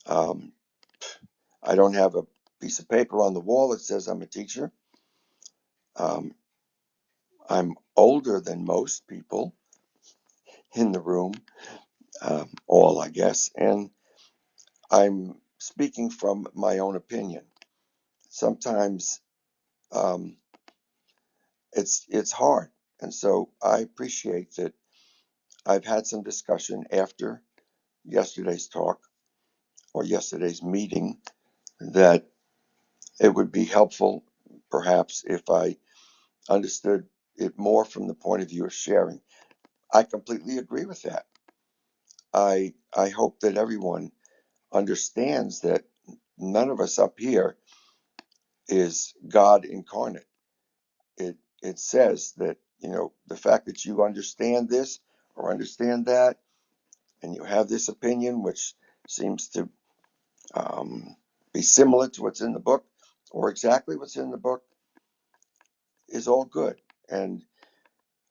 I don't have a piece of paper on the wall that says I'm a teacher. I'm older than most people in the room, all I guess, and I'm speaking from my own opinion. Sometimes it's hard, and so I appreciate that I've had some discussion after yesterday's talk or yesterday's meeting that it would be helpful, perhaps, if I understood it more from the point of view of sharing. I completely agree with that. I hope that everyone understands that none of us up here is God incarnate. It says that, the fact that you understand this or understand that, and you have this opinion, which seems to be similar to what's in the book or exactly what's in the book, is all good. And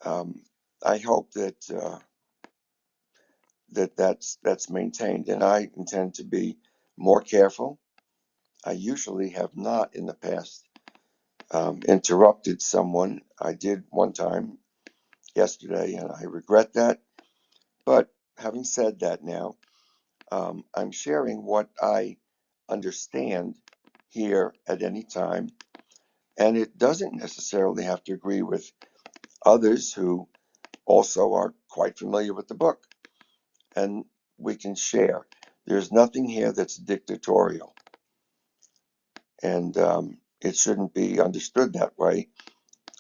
I hope that's maintained. And I intend to be more careful. I usually have not in the past interrupted someone. I did one time yesterday, and I regret that. But having said that now, I'm sharing what I understand here at any time, and it doesn't necessarily have to agree with others who also are quite familiar with the book, and we can share. There's nothing here that's dictatorial, and it shouldn't be understood that way.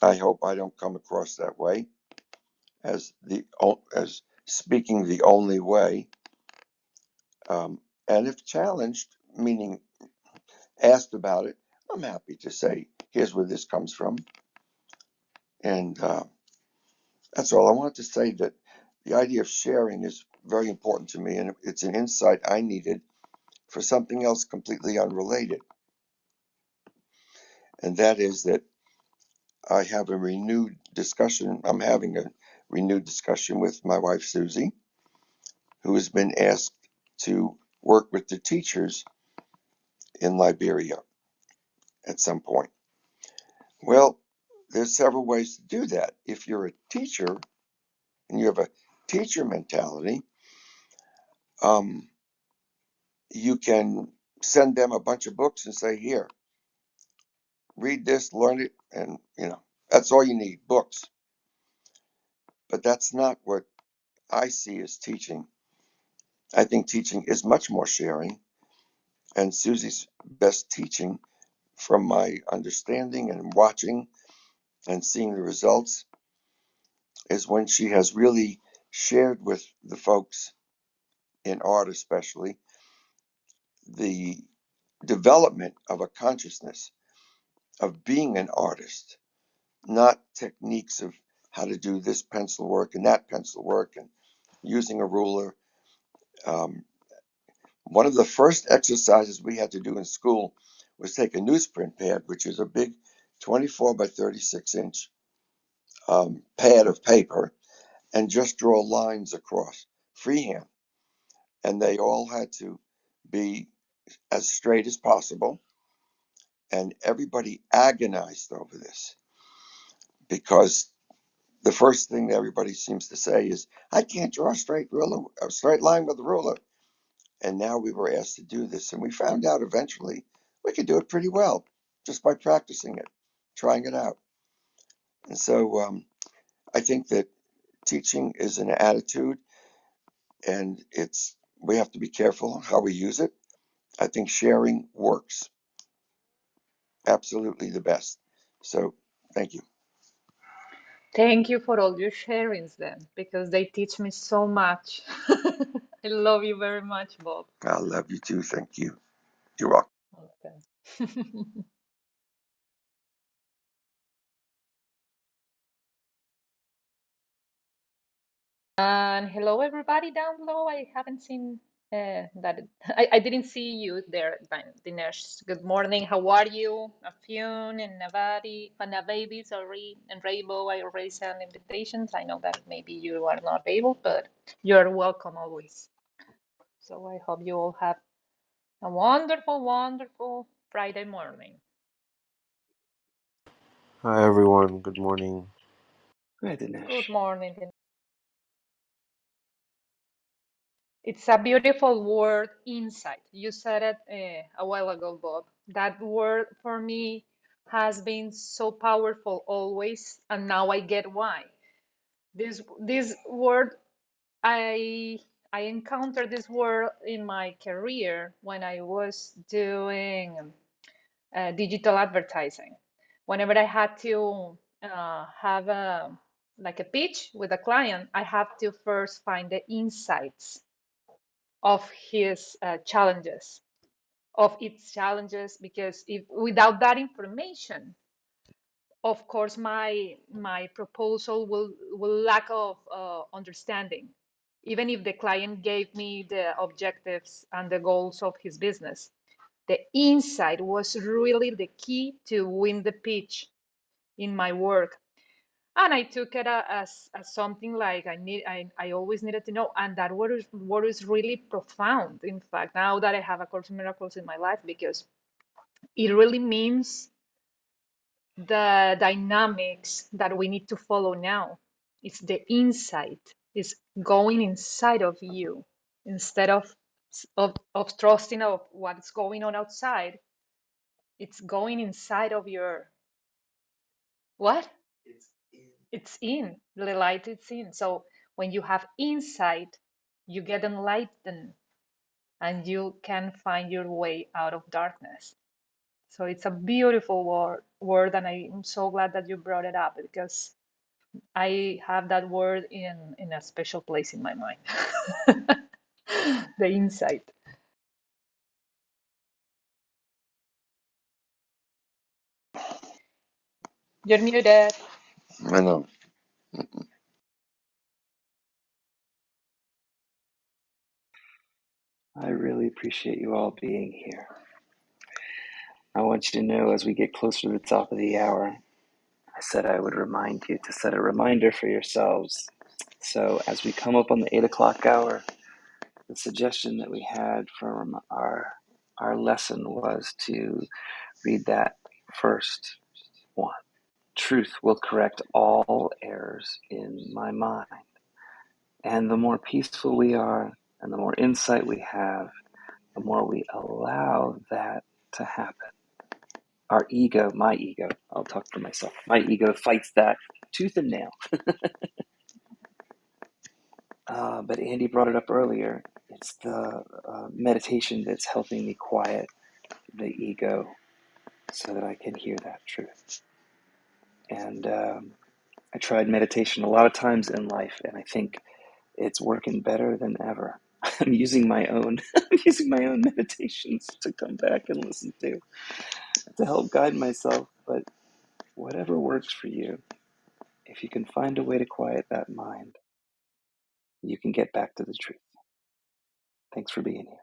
I hope I don't come across that way as speaking the only way. And if challenged, meaning asked about it, I'm happy to say, here's where this comes from. And that's all. I wanted to say that the idea of sharing is very important to me, and it's an insight I needed for something else completely unrelated. And that is that I have a renewed discussion. I'm having a renewed discussion with my wife, Susie, who has been asked to work with the teachers in Liberia at some point. Well, there's several ways to do that. If you're a teacher and you have a teacher mentality, you can send them a bunch of books and say, here, read this, learn it, and that's all you need, books. But that's not what I see as teaching. I think teaching is much more sharing, and Susie's best teaching, from my understanding and watching and seeing the results, is when she has really shared with the folks in art especially, the development of a consciousness of being an artist, not techniques of how to do this pencil work and that pencil work and using a ruler. One of the first exercises we had to do in school was take a newsprint pad, which is a big 24 by 36 inch pad of paper, and just draw lines across freehand. And they all had to be as straight as possible. And everybody agonized over this because the first thing that everybody seems to say is, I can't draw a straight line with a ruler. And now we were asked to do this, and we found out eventually we could do it pretty well just by practicing it, trying it out. And so I think that teaching is an attitude, and we have to be careful how we use it. I think sharing works absolutely the best. So thank you. Thank you for all your sharings then, because they teach me so much. I love you very much, Bob. I love you too. Thank you. You're welcome. Okay. And hello, everybody down below. I haven't seen that. I didn't see you there, Dinesh. Good morning. How are you? Afyun and Navadi, Baby, sorry, and Rainbow. I already sent invitations. I know that maybe you are not able, but you're welcome always. So I hope you all have a wonderful, wonderful Friday morning. Hi everyone, good morning. Hi, Dinesh. Good morning. It's a beautiful word, insight. You said it a while ago, Bob. That word for me has been so powerful always, and now I get why. This word, I I encountered this word in my career when I was doing digital advertising. Whenever I had to have like a pitch with a client, I have to first find the insights of his challenges, of its challenges, because if without that information, of course, my proposal will lack of understanding. Even if the client gave me the objectives and the goals of his business, the insight was really the key to win the pitch in my work. And I took it as something like I always needed to know, and that what is really profound. In fact, now that I have A Course in Miracles in my life, because it really means the dynamics that we need to follow now. It's the insight. It's going inside of you instead of trusting of what's going on outside. It's going inside of your what? It's in the light. It's in. So when you have insight, you get enlightened and you can find your way out of darkness. So it's a beautiful word, and I'm so glad that you brought it up, because I have that word in a special place in my mind. The insight. You're muted. I know. I really appreciate you all being here. I want you to know, as we get closer to the top of the hour, I said I would remind you to set a reminder for yourselves. So as we come up on the 8 o'clock hour, the suggestion that we had from our lesson was to read that first one. Truth will correct all errors in my mind. And the more peaceful we are, and the more insight we have, the more we allow that to happen. Our ego, my ego, I'll talk for myself, my ego fights that tooth and nail. But Andy brought it up earlier. It's the meditation that's helping me quiet the ego so that I can hear that truth. And I tried meditation a lot of times in life, and I think it's working better than ever. I'm using my own I'm using my own meditations to come back and listen to help guide myself. But whatever works for you, if you can find a way to quiet that mind, you can get back to the truth. Thanks for being here.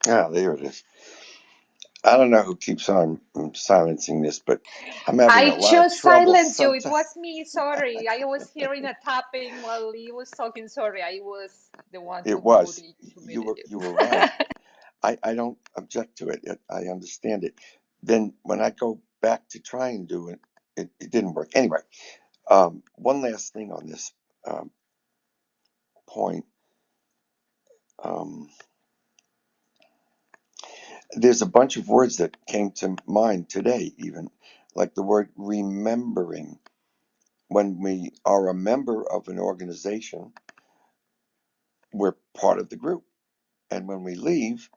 Ah, there it is. I don't know who keeps on silencing this, but I'm having a I lot of just trouble silenced you. It sometimes. was me. Sorry. I was hearing a tapping while he was talking. Sorry. I was the one It who was. muted You were you. right. I don't object to it. I understand it. Then when I go back to try and do it, it didn't work. Anyway, one last thing on this um, point. Um, there's a bunch of words that came to mind today, even like the word remembering. When we are a member of an organization, we're part of the group. And when we leave,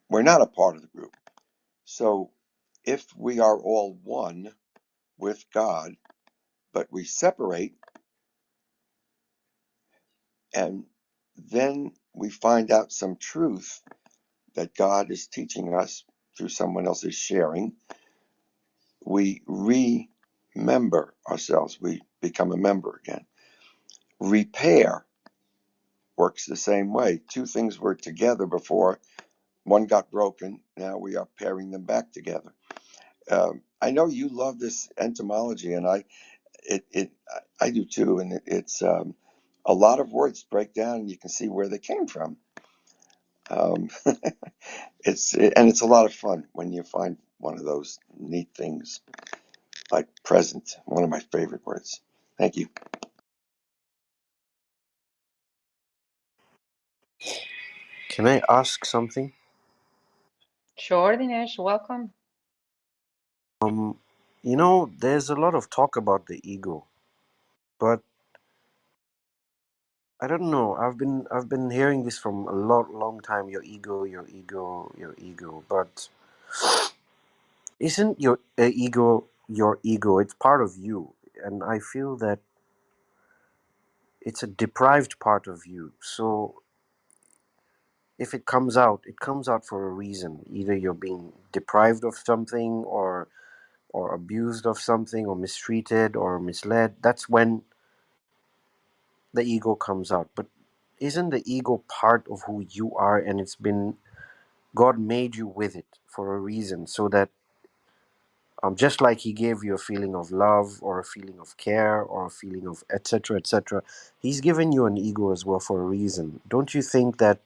we're not a part of the group. So if we are all one with God, but we separate, and then we find out some truth that God is teaching us through someone else's sharing, we remember ourselves. We become a member again. Repair works the same way. Two things were together before, one got broken, now we are pairing them back together. I know you love this entomology, and I do too. And it's a lot of words break down, and you can see where they came from. Um, and it's a lot of fun when you find one of those neat things like present, one of my favorite words. Thank you. Can I ask something? Sure, Dinesh. Welcome. Um, there's a lot of talk about the ego, but I don't know. I've been hearing this from a long time. Your ego, your ego, your ego. But isn't your ego your ego? It's part of you, and I feel that it's a deprived part of you. So if it comes out for a reason. Either you're being deprived of something, or abused of something, or mistreated or misled. That's when the ego comes out. But isn't the ego part of who you are, and it's been God made you with it for a reason, so that just like He gave you a feeling of love, or a feeling of care, or a feeling of etc. etc., He's given you an ego as well for a reason. Don't you think that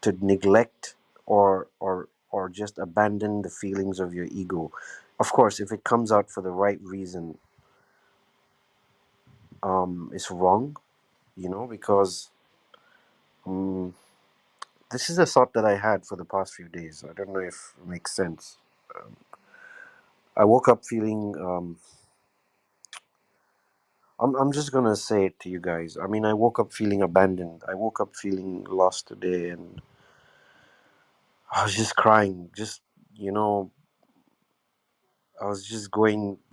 to neglect, or just abandon the feelings of your ego, of course if it comes out for the right reason, is wrong, because um, this is a thought that I had for the past few days. I don't know if it makes sense. I woke up feeling, I'm just gonna say it to you guys. I mean, I woke up feeling abandoned. I woke up feeling lost today, and I was just crying. You know, I was just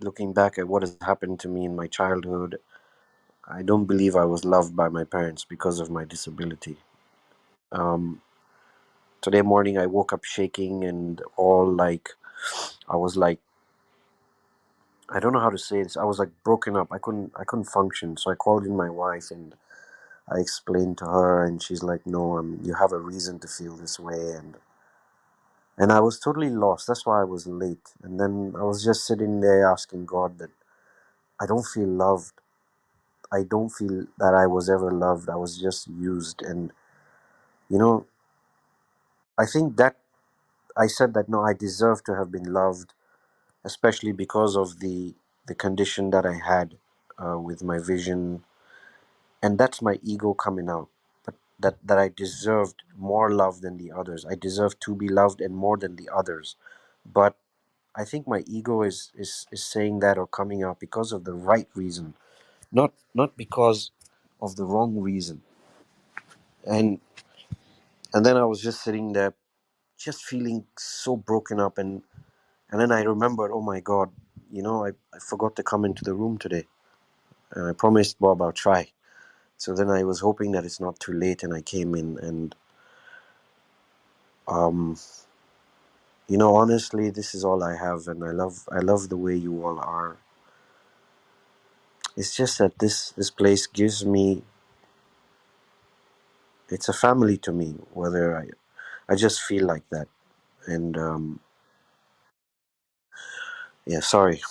looking back at what has happened to me in my childhood. I don't believe I was loved by my parents because of my disability. Um, Today morning, I woke up shaking and all like, I was like, I don't know how to say this. I was like broken up. I couldn't function. So I called in my wife and I explained to her, and she's like, "No, you have a reason to feel this way," and I was totally lost. That's why I was late. And then I was just sitting there asking God that I don't feel loved. I don't feel that I was ever loved. I was just used. And you know, I think that I said that no, I deserve to have been loved, especially because of the condition that I had with my vision, and that's my ego coming out. But that I deserved more love than the others. I deserve to be loved and more than the others. But I think my ego is saying that, or coming out because of the right reason, not because of the wrong reason. And and then I was just sitting there, just feeling so broken up, and then I remembered, oh my God, I forgot to come into the room today. And I promised Bob I'll try. So then I was hoping that it's not too late, and I came in, and honestly, this is all I have, and I love the way you all are. It's just that this place gives me, it's a family to me, whether I just feel like that. And yeah, sorry.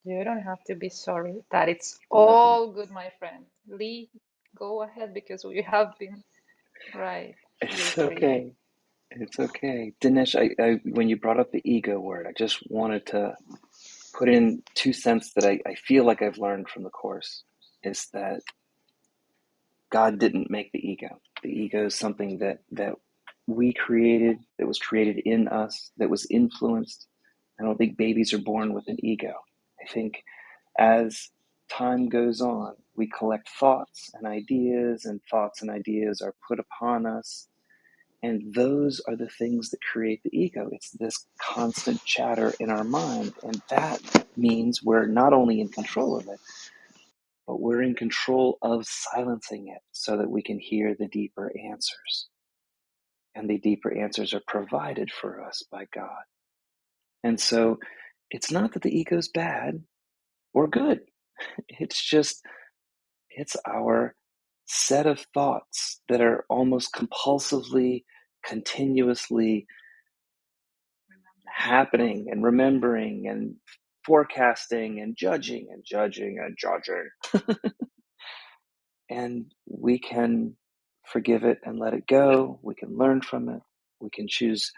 You don't have to be sorry. That it's Nothing. all good, my friend. Lee, go ahead because we have been right. You're It's free. okay. It's okay. Dinesh, when you brought up the ego word, I just wanted to put in 2 cents that I feel like I've learned from the Course is that God didn't make the ego. The ego is something that we created, that was created in us, that was influenced. I don't think babies are born with an ego. I think as time goes on, we collect thoughts, and thoughts and ideas are put upon us. And those are the things that create the ego. It's this constant chatter in our mind. And that means we're not only in control of it, but we're in control of silencing it so that we can hear the deeper answers. And the deeper answers are provided for us by God. And so it's not that the ego is bad or good. It's just, it's our set of thoughts that are almost compulsively, continuously happening and remembering and forecasting and judging and judging and judging. And we can forgive it and let it go. We can learn from it. We can choose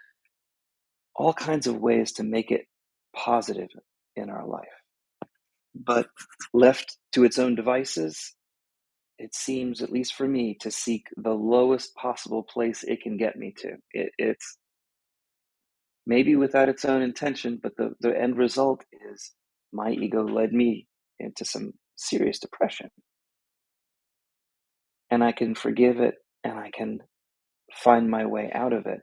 all kinds of ways to make it positive in our life. But left to its own devices, it seems, at least for me, to seek the lowest possible place it can get me to. It's maybe without its own intention, but the end result is my ego led me into some serious depression. And I can forgive it, and I can find my way out of it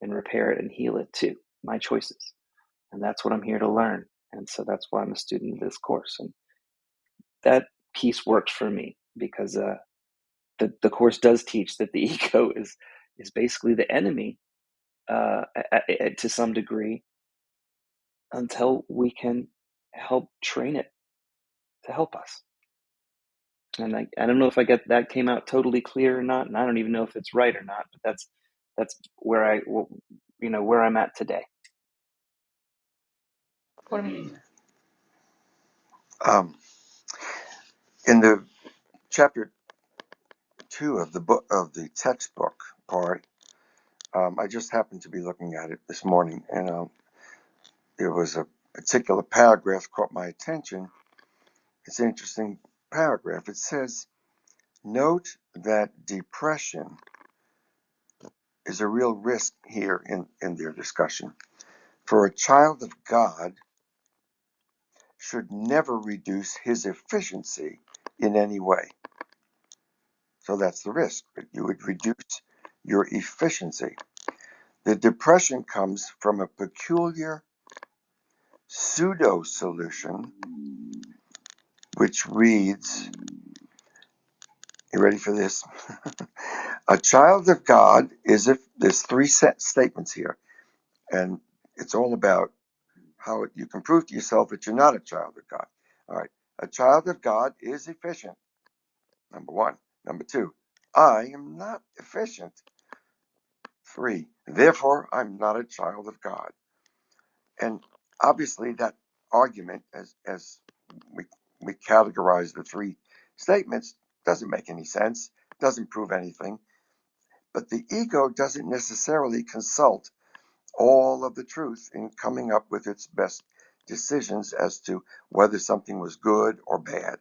and repair it and heal it too. My choices. And that's what I'm here to learn. And so that's why I'm a student of this course. And that piece works for me because the course does teach that the ego is basically the enemy to some degree until we can help train it to help us. And I don't know if that came out totally clear or not, and I don't even know if it's right or not. But that's where where I'm at today. For me, Um, in the chapter 2 of the book of the textbook part, I just happened to be looking at it this morning, and there was a particular paragraph caught my attention. It's an interesting paragraph. It says, "Note that depression is a real risk here in their discussion. For a child of God should never reduce his efficiency in any way." So that's the risk, that you would reduce your efficiency. The depression comes from a peculiar pseudo solution, which reads, you ready for this? A child of God is if there's three set statements here, and it's all about how you can prove to yourself that you're not a child of God. All right. A child of God is efficient. Number one. Number two, I am not efficient. Three, therefore, I'm not a child of God. And obviously, that argument, as we, we categorize the three statements, doesn't make any sense, doesn't prove anything. But the ego doesn't necessarily consult all of the truth in coming up with its best decisions as to whether something was good or bad.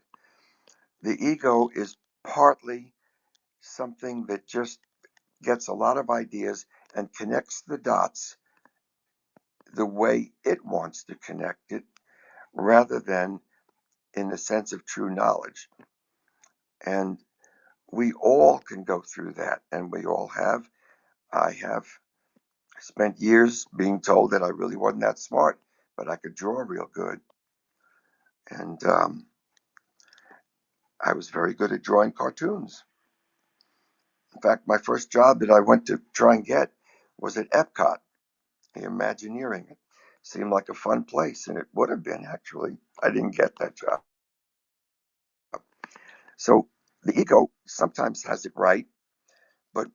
The ego is partly something that just gets a lot of ideas and connects the dots the way it wants to connect it, rather than in the sense of true knowledge. And we all can go through that, and we all have. I have spent years being told that I really wasn't that smart, but I could draw real good. And I was very good at drawing cartoons. In fact, my first job that I went to try and get was at Epcot, the Imagineering. It seemed like a fun place, and it would have been actually. I didn't get that job. So the ego sometimes has it right, but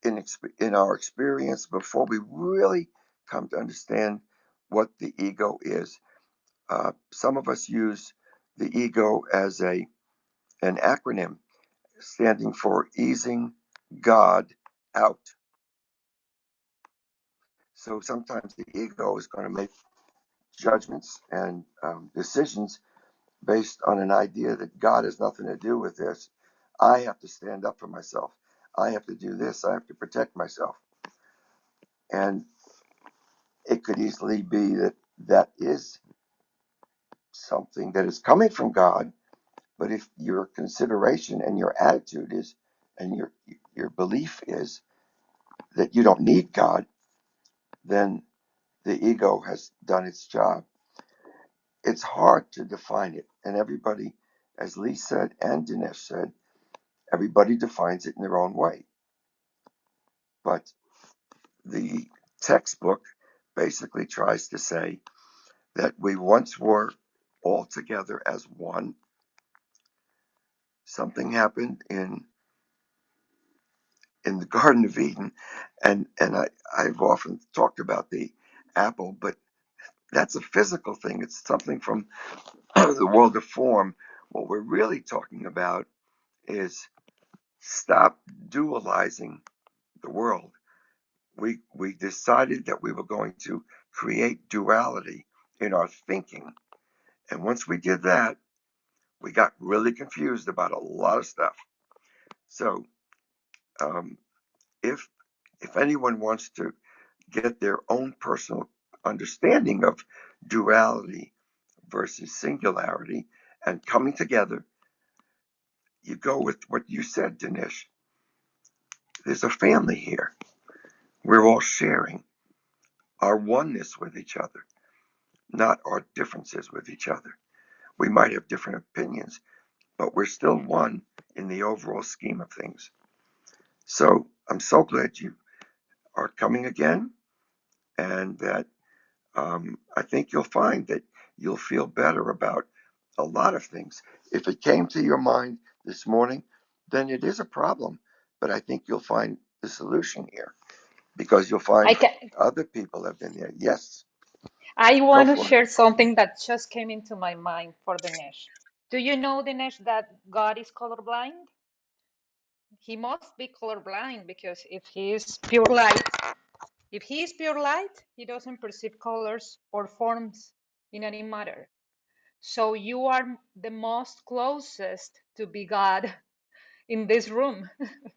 in our experience, before we really come to understand what the ego is, some of us use the ego as an acronym standing for easing God out. So sometimes the ego is going to make judgments and decisions based on an idea that God has nothing to do with this. I have to stand up for myself. I have to do this. I have to protect myself. And it could easily be that that is something that is coming from God. But if your consideration and your attitude is, and your belief is that you don't need God, then the ego has done its job. It's hard to define it, and everybody, as Lee said and Dinesh said, everybody defines it in their own way. But the textbook basically tries to say that we once were all together as one. Something happened in the Garden of Eden, and I've often talked about the apple, but that's a physical thing. It's something from the world of form. What we're really talking about is stop dualizing the world. We decided that we were going to create duality in our thinking, and once we did that, we got really confused about a lot of stuff. So, um, if anyone wants to get their own personal understanding of duality versus singularity and coming together, you go with what you said, Dinesh. There's a family here. We're all sharing our oneness with each other, not our differences with each other. We might have different opinions, but we're still one in the overall scheme of things. So I'm so glad you are coming again, and that I think you'll find that you'll feel better about a lot of things. If it came to your mind this morning, then it is a problem, but I think you'll find the solution here because you'll I find can, other people have been there. Yes, I go want to for it. share something that just came into my mind for Dinesh. Do you know, Dinesh, that God is colorblind? He must be colorblind because if he is pure light, he doesn't perceive colors or forms in any matter. So you are the most closest to be God in this room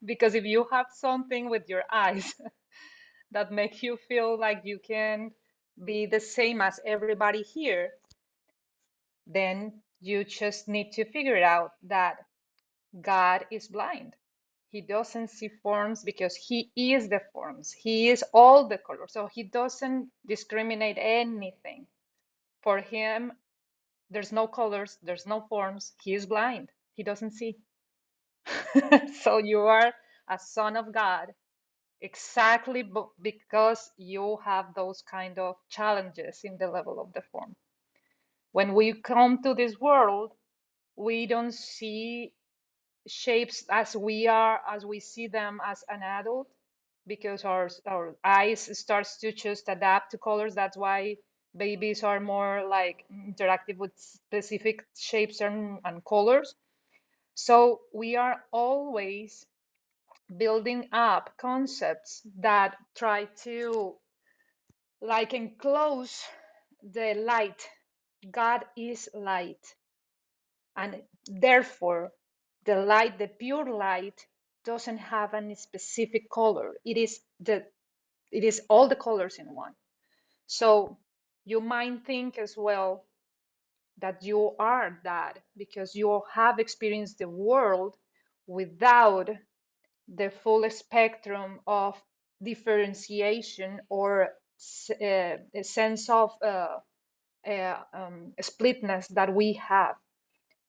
because if you have something with your eyes that makes you feel like you can be the same as everybody here, then you just need to figure out that God is blind. He doesn't see forms because he is the forms. He is all the colors. So he doesn't discriminate anything. For him, there's no colors, there's no forms. He is blind. He doesn't see. So you are a son of God exactly because you have those kind of challenges in the level of the form. When we come to this world, we don't see shapes as we see them as an adult because our eyes starts to just adapt to colors. That's why babies are more like interactive with specific shapes and colors. So we are always building up concepts that try to like enclose the light. God is light, and therefore the light, the pure light, doesn't have any specific color. It is all the colors in one. So you might think as well that you are that because you have experienced the world without the full spectrum of differentiation or a sense of splitness that we have.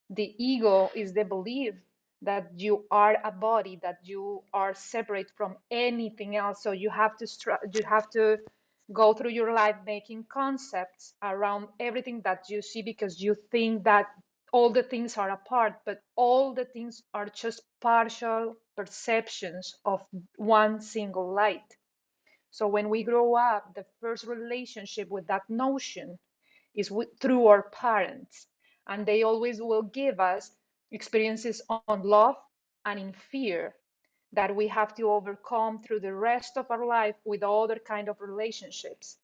The ego is the belief that you are a body, that you are separate from anything else. So you have to you have to go through your life making concepts around everything that you see, because you think that all the things are apart, but all the things are just partial perceptions of one single light. So when we grow up, the first relationship with that notion is through our parents, and they always will give us experiences on love and in fear that we have to overcome through the rest of our life with other kind of relationships.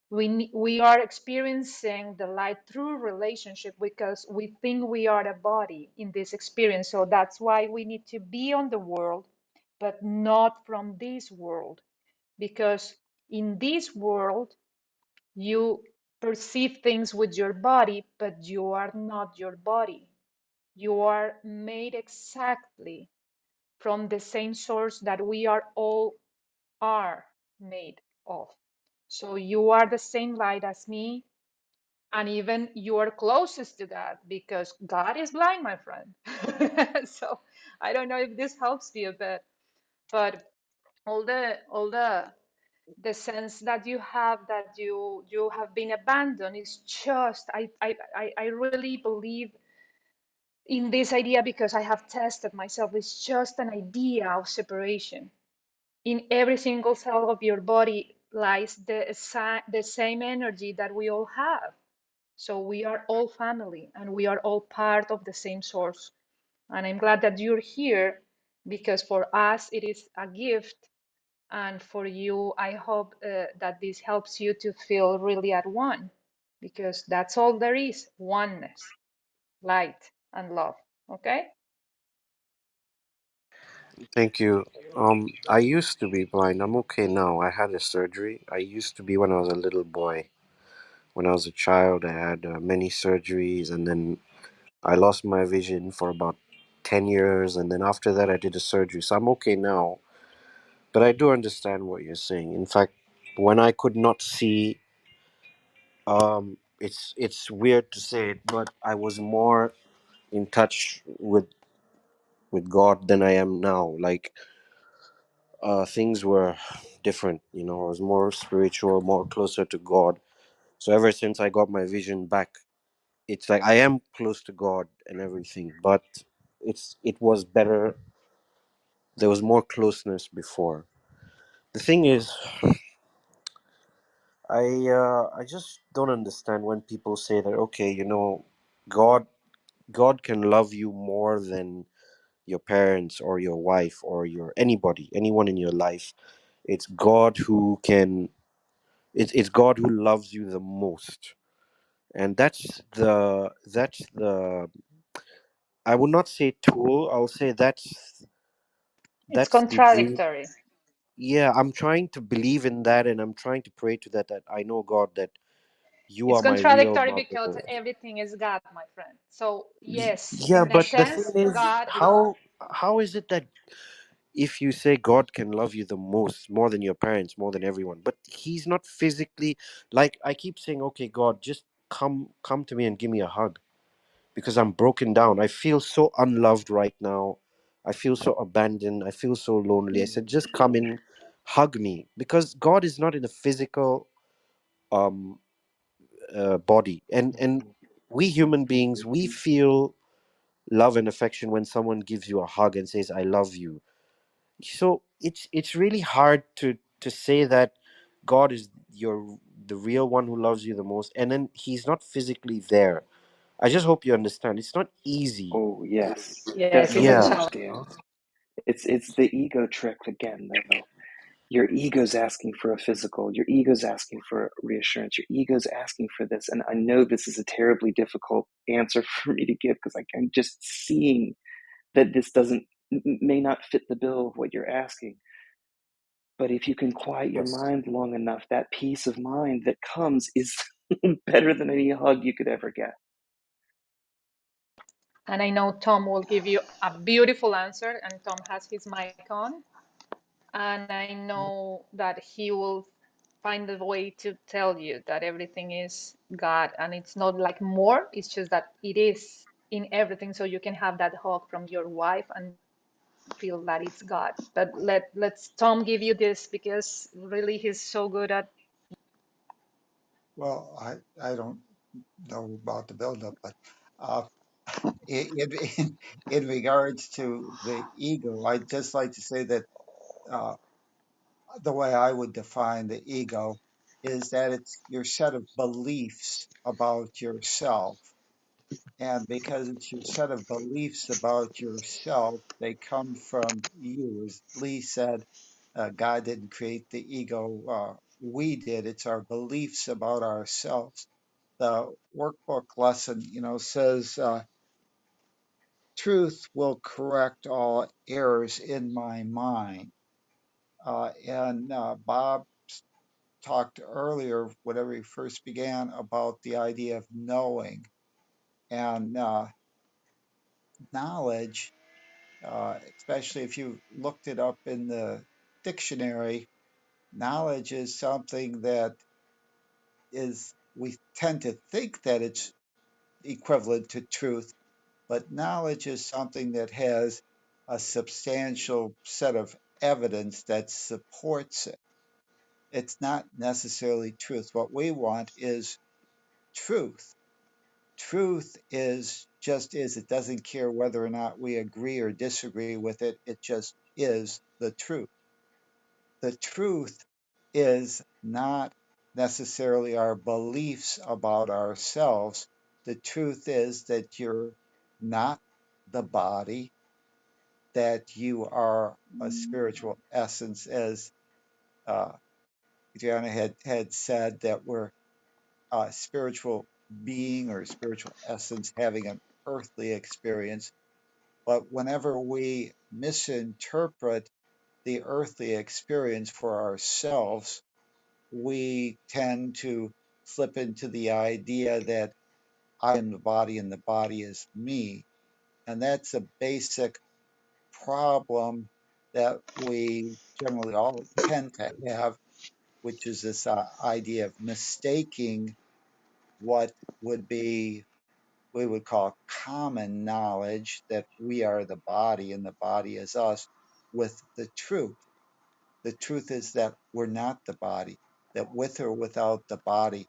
We are experiencing the light through relationship because we think we are a body in this experience. So that's why we need to be on the world, but not from this world, because in this world you perceive things with your body, but you are not your body. You are made exactly from the same source that we are all are made of. So you are the same light as me, and even you are closest to God, because God is blind, my friend. So I don't know if this helps you, but all the sense that you have, that you have been abandoned, is just I really believe in this idea, because I have tested myself. It's just an idea of separation. In every single cell of your body lies the same energy that we all have. So we are all family, and we are all part of the same source. And I'm glad that you're here, because for us it is a gift. And for you, I hope that this helps you to feel really at one, because that's all there is: oneness, light, and love. Okay? Thank you. I used to be blind. I'm okay now. I had a surgery. I used to be when I was a little boy. When I was a child, I had many surgeries, and then I lost my vision for about 10 years, and then after that, I did a surgery. So I'm okay now. But I do understand what you're saying. In fact, when I could not see, it's weird to say it, but I was more in touch with God than I am now. Like, things were different. I was more spiritual, more closer to God. So ever since I got my vision back, it's like I am close to God and everything, but it was better. There was more closeness before. The thing is, I just don't understand when people say that, okay, God God can love you more than your parents or your wife or your anyone in your life. It's God who can. It's God who loves you the most, and that's the. I would not say tool. I'll say It's that's the dream. contradictory. Yeah, I'm trying to believe in that, and I'm trying to pray to that. That I know, God, that you It's are my real contradictory because mother. everything is God, my friend. So, yes, Yeah, in a but the thing sense, is, God is. how is it that if you say God can love you the most, more than your parents, more than everyone, but He's not physically, like I keep saying, okay, God, just come to me and give me a hug because I'm broken down. I feel so unloved right now. I feel so abandoned. I feel so lonely. I said, just come in, hug me, because God is not in a physical um body, and we human beings, we feel love and affection when someone gives you a hug and says I love you. So it's really hard to say that God is the real one who loves you the most, and then He's not physically there. I just hope you understand. It's not easy. Oh, yes. Yes, Definitely even Yeah. so. understand. It's the ego trick again, though. Your ego's asking for a physical. Your ego's asking for reassurance. Your ego's asking for this. And I know this is a terribly difficult answer for me to give because I'm just seeing that this doesn't may not fit the bill of what you're asking. But if you can quiet your Yes. mind long enough, that peace of mind that comes is better than any hug you could ever get. And I know Tom will give you a beautiful answer, and Tom has his mic on. And I know that he will find a way to tell you that everything is God, and it's not like more, it's just that it is in everything, so you can have that hug from your wife and feel that it's God. But let's Tom give you this, because really he's so good at. Well, I don't know about the buildup, but uh, in regards to the ego, I'd just like to say that uh, the way I would define the ego is that it's your set of beliefs about yourself. And because it's your set of beliefs about yourself, they come from you. As Lee said, God didn't create the ego, we did. It's our beliefs about ourselves. The workbook lesson, says, truth will correct all errors in my mind. And Bob talked earlier, whenever he first began, about the idea of knowing. And knowledge, especially if you looked it up in the dictionary, knowledge is something that we tend to think that it's equivalent to truth, but knowledge is something that has a substantial set of evidence that supports it. It's not necessarily truth. What we want is truth. Truth is just is. It doesn't care whether or not we agree or disagree with it. It just is the truth. The truth is not necessarily our beliefs about ourselves. The truth is that you're not the body, that you are a spiritual essence, as uh, Adriana had said, that we're a spiritual being or spiritual essence having an earthly experience. But whenever we misinterpret the earthly experience for ourselves, we tend to slip into the idea that I am the body and the body is me. And that's a basic problem that we generally all tend to have, which is this idea of mistaking what would be, we would call common knowledge, that we are the body and the body is us, with the truth. The truth is that we're not the body, that with or without the body,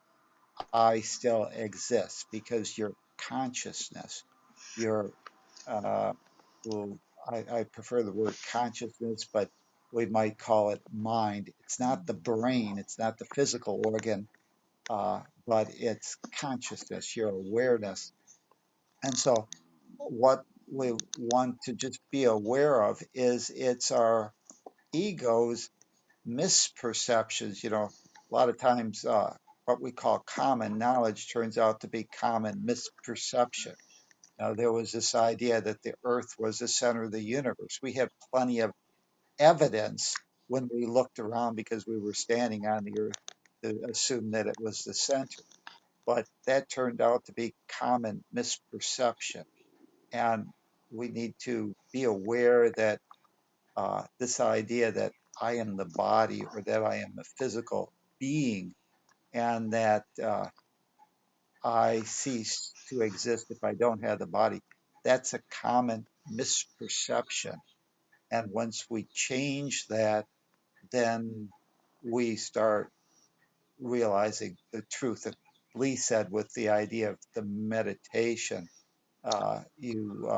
I still exist, because your consciousness, your, uh, well, I prefer the word consciousness, but we might call it mind. It's not the brain, it's not the physical organ, but it's consciousness, your awareness. And so, what we want to just be aware of is it's our ego's misperceptions. A lot of times, what we call common knowledge turns out to be common misperception. Now, there was this idea that the earth was the center of the universe. We had plenty of evidence when we looked around, because we were standing on the earth, to assume that it was the center. But that turned out to be common misperception. And we need to be aware that this idea that I am the body, or that I am a physical being, and that I cease to exist if I don't have the body, that's a common misperception. And once we change that, then we start realizing the truth. That Lee said with the idea of the meditation, you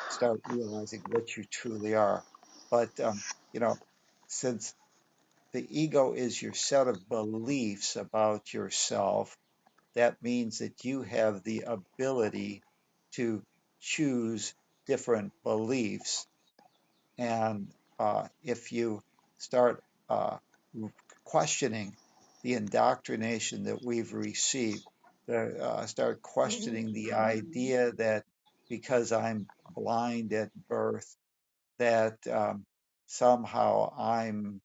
start realizing what you truly are. But, you know, since the ego is your set of beliefs about yourself, that means that you have the ability to choose different beliefs. And if you start questioning the indoctrination that we've received, start questioning the idea that because I'm blind at birth, that somehow I'm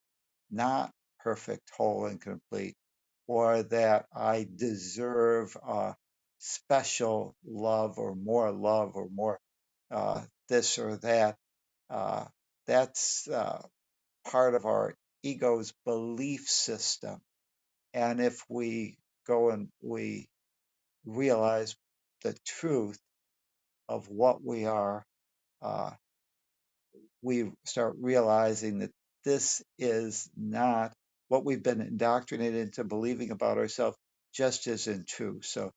not perfect, whole, and complete, or that I deserve special love, or more this or that. Uh, that's part of our ego's belief system. And if we go and we realize the truth of what we are, uh, we start realizing that this is not what we've been indoctrinated into believing about ourselves, just isn't true. So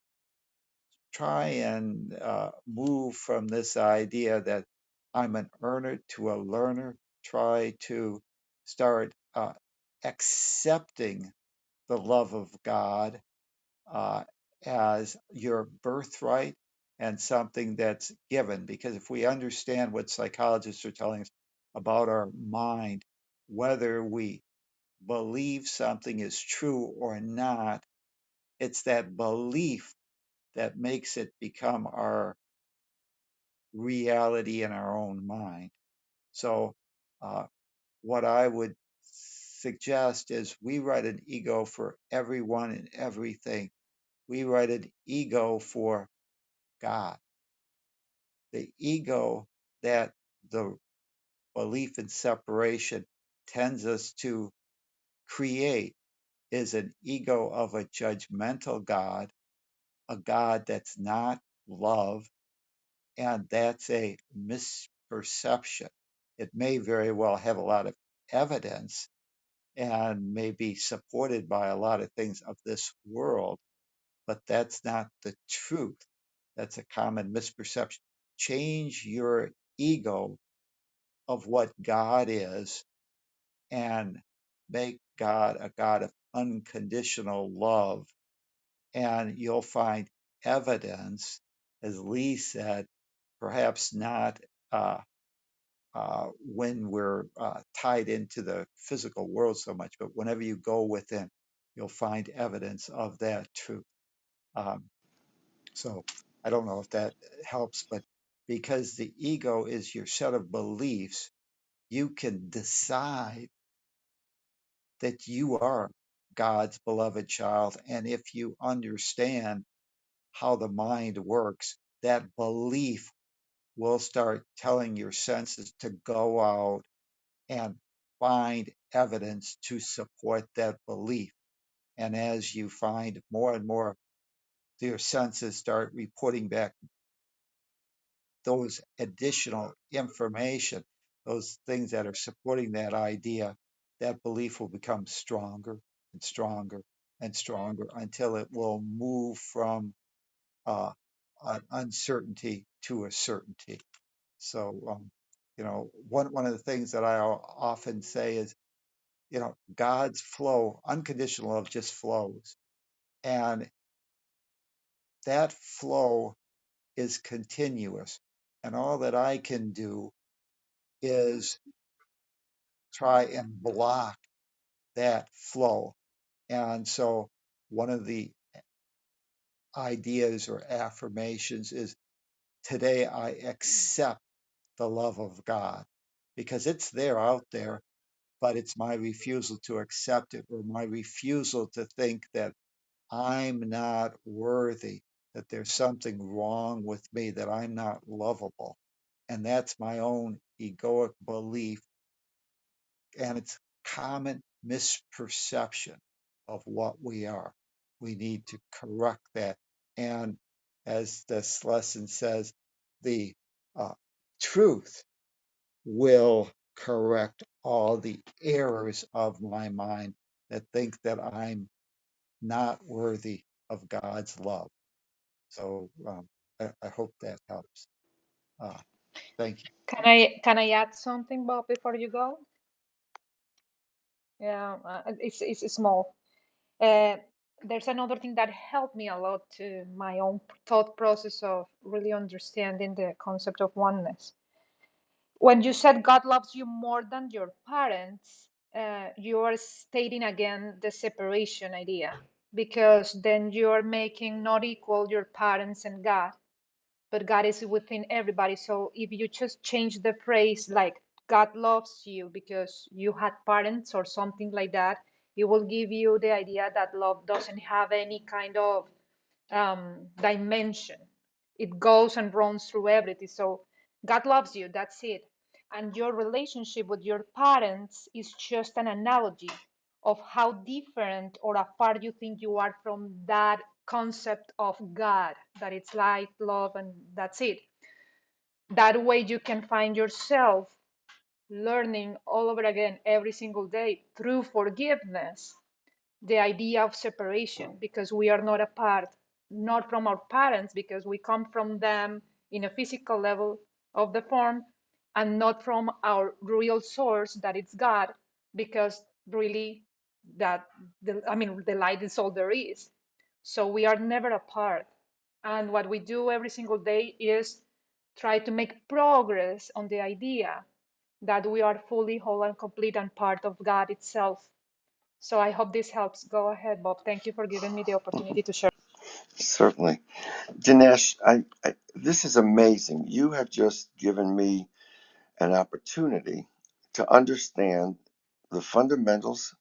try and move from this idea that I'm an earner to a learner. Try to start accepting the love of God uh, as your birthright and something that's given. Because if we understand what psychologists are telling us about our mind, whether we believe something is true or not, it's that belief that makes it become our reality in our own mind. So, uh, what I would suggest is we write an ego for everyone and everything. We write an ego for God. The ego that the belief in separation tends us to create is an ego of a judgmental God, a God that's not love, and that's a misperception. It may very well have a lot of evidence and may be supported by a lot of things of this world, but that's not the truth. That's a common misperception. Change your ego of what God is and make God a God of unconditional love. And you'll find evidence, as Lee said, perhaps not when we're tied into the physical world so much, but whenever you go within, you'll find evidence of that truth. Um, so I don't know if that helps, but because the ego is your set of beliefs, you can decide that you are God's beloved child. And if you understand how the mind works, that belief will start telling your senses to go out and find evidence to support that belief. And as you find more and more, your senses start reporting back those additional information, those things that are supporting that idea, that belief will become stronger and stronger and stronger until it will move from uh, an uncertainty to a certainty. So, one of the things that I often say is, God's flow, unconditional love just flows. And that flow is continuous. And all that I can do is try and block that flow. And so one of the ideas or affirmations is today I accept the love of God because it's there out there, but it's my refusal to accept it or my refusal to think that I'm not worthy, that there's something wrong with me, that I'm not lovable. And that's my own egoic belief. And it's common misperception of what we are. We need to correct that. And as this lesson says, the uh, truth will correct all the errors of my mind that think that I'm not worthy of God's love. So I hope that helps. Uh, thank you. Can I add something, Bob, before you go? Yeah, it's small. Uh, there's another thing that helped me a lot to my own thought process of really understanding the concept of oneness. When you said God loves you more than your parents, you are stating again the separation idea, because then you are making not equal your parents and God, but God is within everybody. So if you just change the phrase like God loves you because you had parents or something like that, it will give you the idea that love doesn't have any kind of dimension. It goes and runs through everything. So God loves you, that's it. And your relationship with your parents is just an analogy of how different or apart you think you are from that concept of God, that it's light, love, and that's it. That way you can find yourself learning all over again every single day through forgiveness the idea of separation, because we are not apart, not from our parents, because we come from them in a physical level of the form, and not from our real source, that it's God, because really that the light is all there is. So we are never apart. And what we do every single day is try to make progress on the idea that we are fully whole and complete and part of God itself. So I hope this helps. Go ahead, Bob. Thank you for giving me the opportunity to share. Certainly. Dinesh, this is amazing. You have just given me an opportunity to understand the fundamentals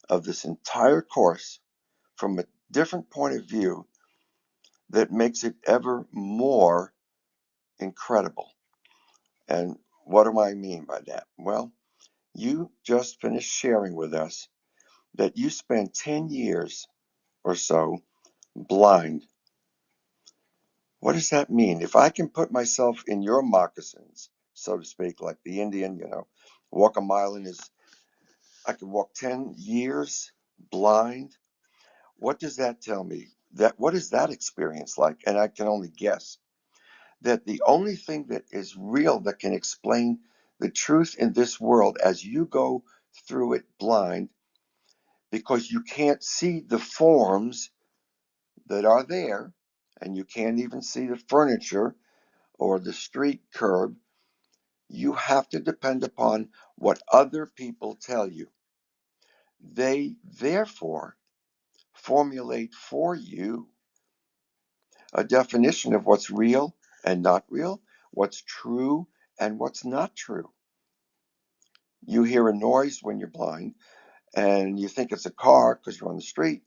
of this entire course from a different point of view that makes it ever more incredible. And what do I mean by that? Well, you just finished sharing with us that you spent 10 years or so blind. What does that mean? If I can put myself in your moccasins, so to speak, like the Indian, walk a mile in his, I could walk 10 years blind. What does that tell me? What is that experience like? And I can only guess that the only thing that is real that can explain the truth in this world as you go through it blind, because you can't see the forms that are there, and you can't even see the furniture or the street curb. You have to depend upon what other people tell you. They therefore formulate for you a definition of what's real and not real, what's true and what's not true. You hear a noise when you're blind and you think it's a car because you're on the street,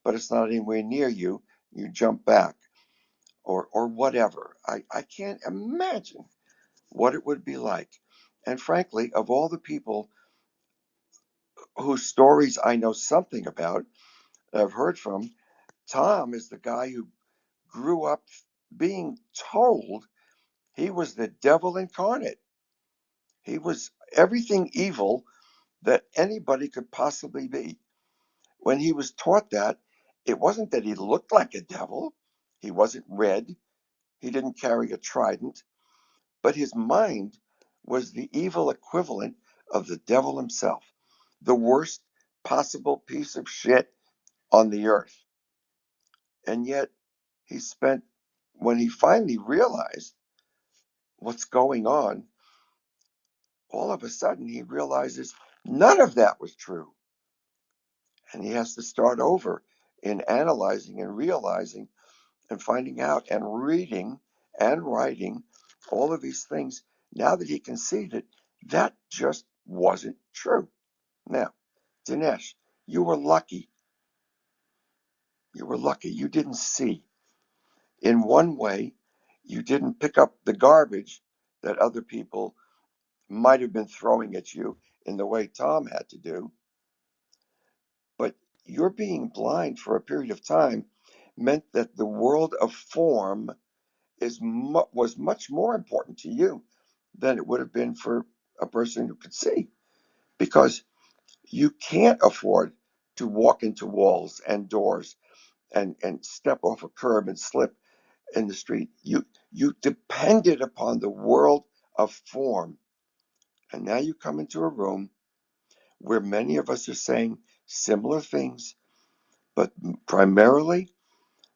but it's not anywhere near you. You jump back or whatever. I can't imagine what it would be like. And frankly, of all the people whose stories I know something about, I've heard from, Tom is the guy who grew up being told he was the devil incarnate. He was everything evil that anybody could possibly be. When he was taught that, it wasn't that he looked like a devil, he wasn't red, he didn't carry a trident, but his mind was the evil equivalent of the devil himself, the worst possible piece of shit on the earth. And yet, he spent, when he finally realized what's going on, all of a sudden he realizes none of that was true. And he has to start over in analyzing and realizing and finding out and reading and writing all of these things now that he can see that that just wasn't true. Now, Dinesh, you were lucky. You were lucky. You didn't see. In one way, you didn't pick up the garbage that other people might have been throwing at you in the way Tom had to do. But your being blind for a period of time meant that the world of form was much more important to you than it would have been for a person who could see, because you can't afford to walk into walls and doors and step off a curb and slip in the street. You depended upon the world of form. And now you come into a room where many of us are saying similar things, but primarily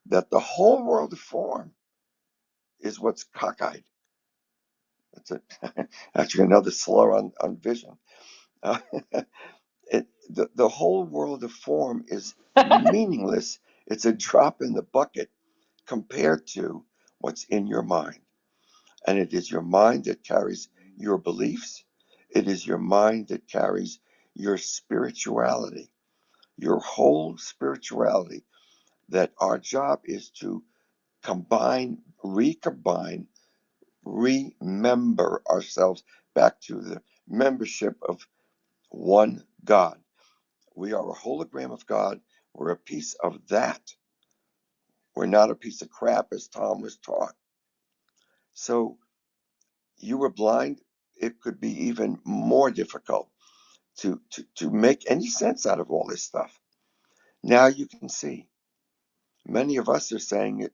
that the whole world of form is what's cockeyed. That's actually another slur on vision. Uh, the whole world of form is meaningless. It's a drop in the bucket compared to what's in your mind. And it is your mind that carries your beliefs. It is your mind that carries your spirituality, your whole spirituality, that our job is to combine, recombine, remember ourselves back to the membership of one God. We are a hologram of God. We're a piece of that. We're not a piece of crap, as Tom was taught. So you were blind. It could be even more difficult to make any sense out of all this stuff. Now you can see. Many of us are saying it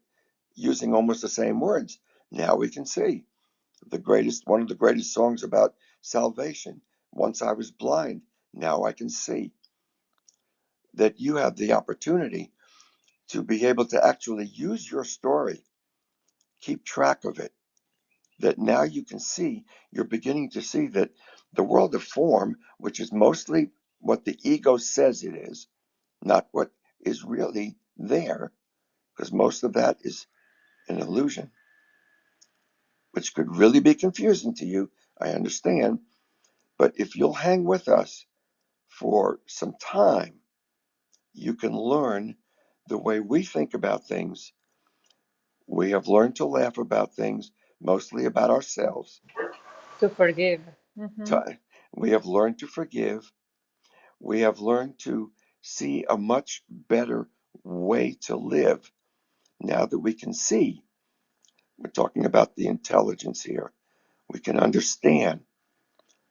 using almost the same words. Now we can see. One of the greatest songs about salvation. Once I was blind, now I can see. That you have the opportunity to be able to actually use your story, keep track of it. That now you can see, you're beginning to see that the world of form, which is mostly what the ego says it is, not what is really there, because most of that is an illusion, which could really be confusing to you. I understand. But if you'll hang with us for some time, you can learn the way we think about things. We have learned to laugh about things, mostly about ourselves. To forgive. Hmm. We have learned to forgive. We have learned to see a much better way to live now that we can see. We're talking about the intelligence here. We can understand.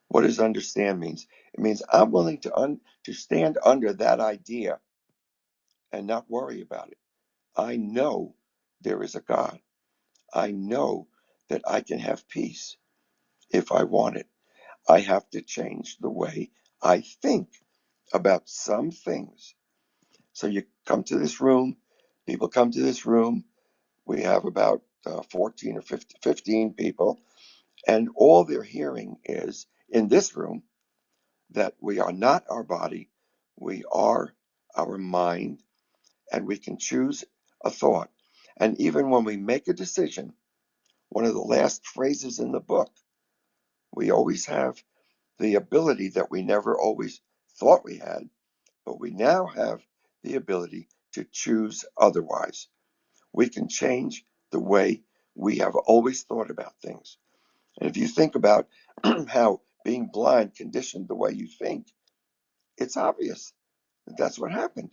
What does understand means? It means I'm willing to stand under that idea and not worry about it. I know there is a God. I know that I can have peace if I want it. I have to change the way I think about some things. So you come to this room, people come to this room. We have about 14 or 15 people, and all they're hearing is in this room that we are not our body, we are our mind, and we can choose a thought. And even when we make a decision, one of the last phrases in the book, we always have the ability that we never always thought we had, but we now have the ability to choose otherwise. We can change the way we have always thought about things. And if you think about how being blind conditioned the way you think, it's obvious that that's what happened.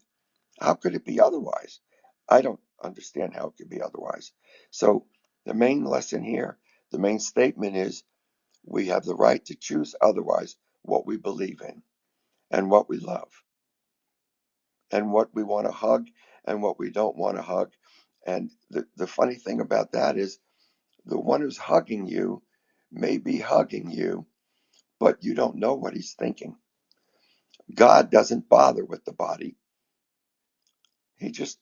How could it be otherwise? I don't understand how it could be otherwise. So, the main lesson here, the main statement is we have the right to choose otherwise what we believe in and what we love and what we want to hug and what we don't want to hug. And the funny thing about that is the one who's hugging you may be hugging you, but you don't know what he's thinking. God doesn't bother with the body, he just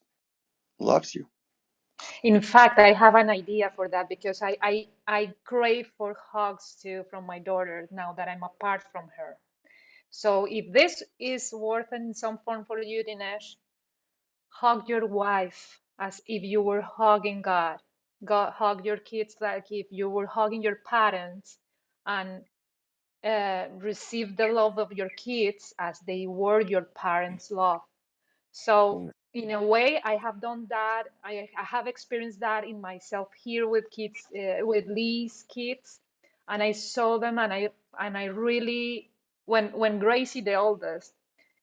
loves you. In fact, I have an idea for that because I crave for hugs too from my daughter now that I'm apart from her. So if this is worth in some form for you, Dinesh, hug your wife as if you were hugging God. God, hug your kids like if you were hugging your parents, and receive the love of your kids as they were your parents' love. So, Mm. in a way, I have done that. I have experienced that in myself here with kids, with Lee's kids, and I saw them, and I really, when Gracie, the oldest,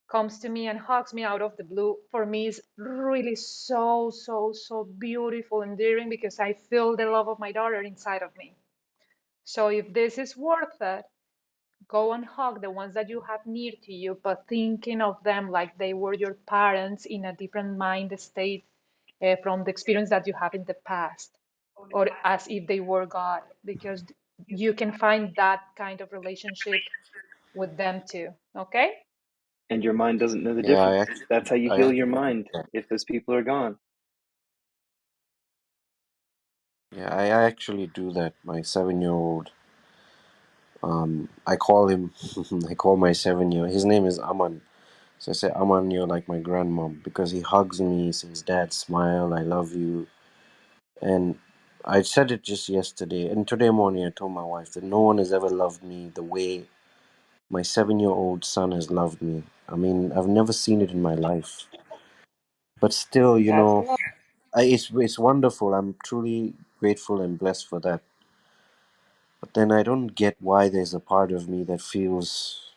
comes to me and hugs me out of the blue, for me is really so, so, so beautiful, endearing, because I feel the love of my daughter inside of me. So if this is worth it, go and hug the ones that you have near to you, but thinking of them like they were your parents in a different mind state, from the experience that you have in the past, or as if they were God, because you can find that kind of relationship with them too. Okay? And your mind doesn't know the Yeah, difference. That's how you I heal actually your do mind that. if those people are gone. Yeah, I actually do that. My 7-year-old, I call him, I call my 7-year. His name is Aman. So I say, Aman, you're like my grandmom because he hugs me, says, Dad, smile, I love you. And I said it just yesterday, and today morning I told my wife that no one has ever loved me the way my 7-year-old son has loved me. I mean, I've never seen it in my life. But still, That's love. it's wonderful. I'm truly grateful and blessed for that. But then I don't get why there's a part of me that feels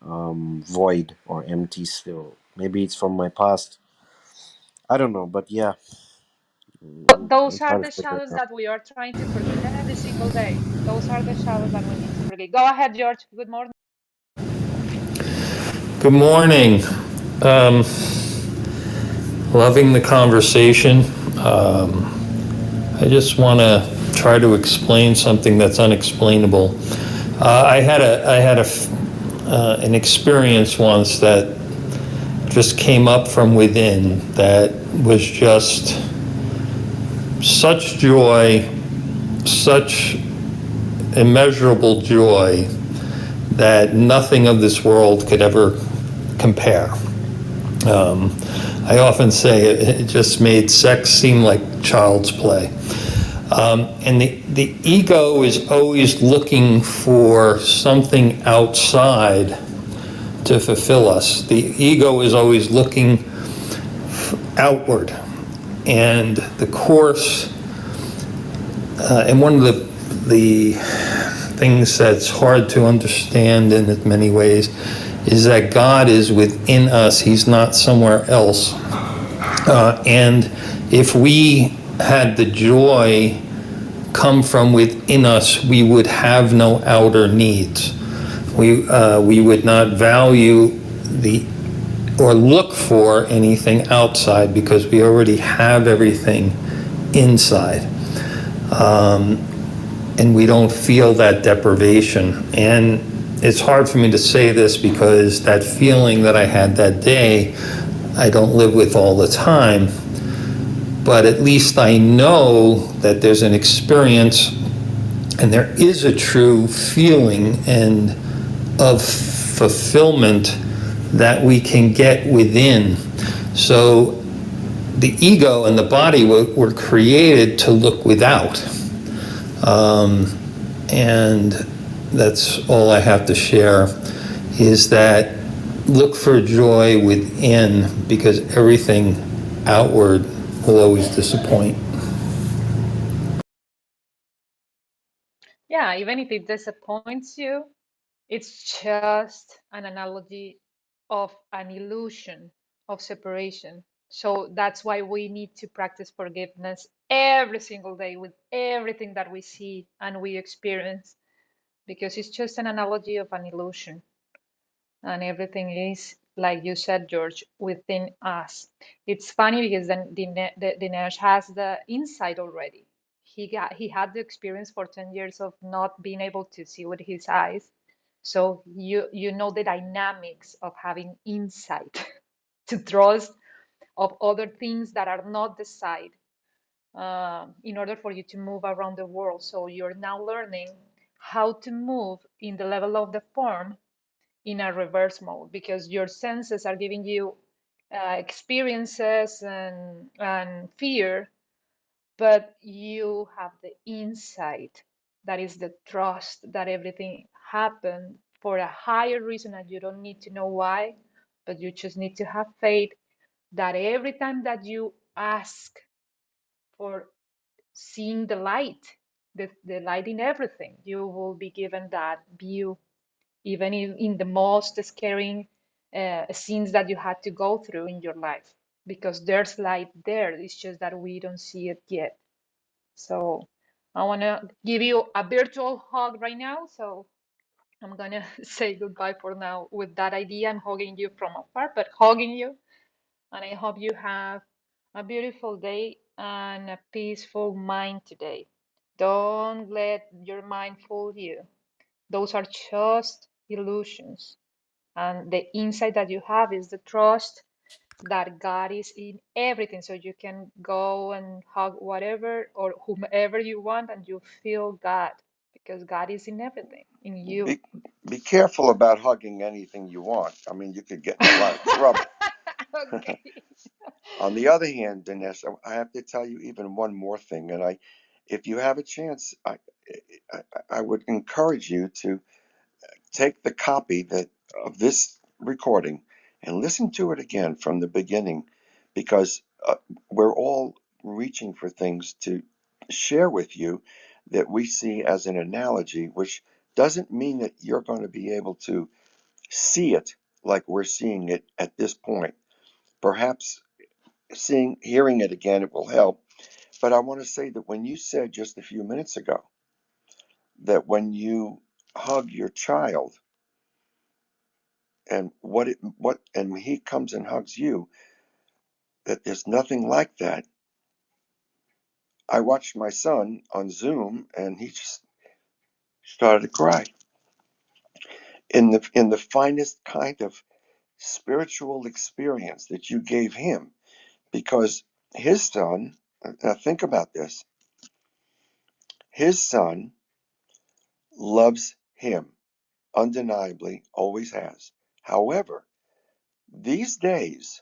void or empty still. Maybe it's from my past. I don't know, but yeah, I Those try are to the figure it shadows out. that we are trying to forget every single day. Those are the shadows that we need to forget. Go ahead, George. Good morning. Good morning. Um, Loving the conversation. I just want to try to explain something that's unexplainable. I had an experience once that just came up from within that was just such joy, such immeasurable joy that nothing of this world could ever compare. I often say it just made sex seem like child's play. And the ego is always looking for something outside to fulfill us. The ego is always looking outward. And the Course, and one of the things that's hard to understand in many ways is that God is within us. He's not somewhere else. And if we had the joy come from within us, we would have no outer needs. We would not value the or look for anything outside because we already have everything inside. And we don't feel that deprivation. And it's hard for me to say this because that feeling that I had that day, I don't live with all the time. But at least I know that there's an experience and there is a true feeling and of fulfillment that we can get within. So the ego and the body were created to look without. And that's all I have to share, is that look for joy within, because everything outward will always disappoint. Yeah, even if it disappoints you, it's just an analogy of an illusion of separation. So that's why we need to practice forgiveness every single day with everything that we see and we experience, because it's just an analogy of an illusion. And everything is, like you said, George, within us. It's funny because then Dinesh has the insight already. He had the experience for 10 years of not being able to see with his eyes. So you know the dynamics of having insight to trust of other things that are not the sight, in order for you to move around the world. So you're now learning how to move in the level of the form in a reverse mode, because your senses are giving you experiences and fear, but you have the insight, that is the trust that everything happened for a higher reason and you don't need to know why, but you just need to have faith that every time that you ask for seeing the light, the light in everything, you will be given that view, even in the most scary scenes that you had to go through in your life, because there's light there. It's just that we don't see it yet. So I want to give you a virtual hug right now. So I'm going to say goodbye for now with that idea. I'm hugging you from afar, but hugging you. And I hope you have a beautiful day and a peaceful mind today. Don't let your mind fool you. Those are just illusions. And the insight that you have is the trust that God is in everything. So you can go and hug whatever or whomever you want and you feel God, because God is in everything, in you. Be careful about hugging anything you want. I mean, you could get in a lot of trouble. Okay. On the other hand, Dinesh, I have to tell you even one more thing, and if you have a chance, I would encourage you to take the copy of this recording and listen to it again from the beginning, because we're all reaching for things to share with you that we see as an analogy, which doesn't mean that you're going to be able to see it like we're seeing it at this point. Perhaps hearing it again, it will help. But I want to say that when you said just a few minutes ago that when you hug your child and and he comes and hugs you, that there's nothing like that. I watched my son on Zoom and he just started to cry in the finest kind of spiritual experience that you gave him, because his son, now think about this, his son loves him undeniably, always has. However, these days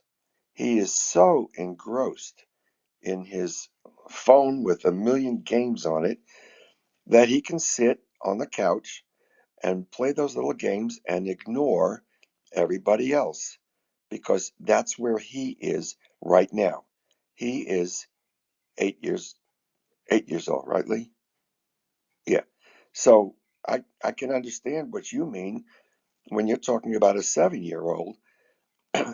he is so engrossed in his phone with a million games on it that he can sit on the couch and play those little games and ignore everybody else, because that's where he is right now. He is 8 years old, right, Lee? Yeah. So I can understand what you mean when you're talking about a 7-year-old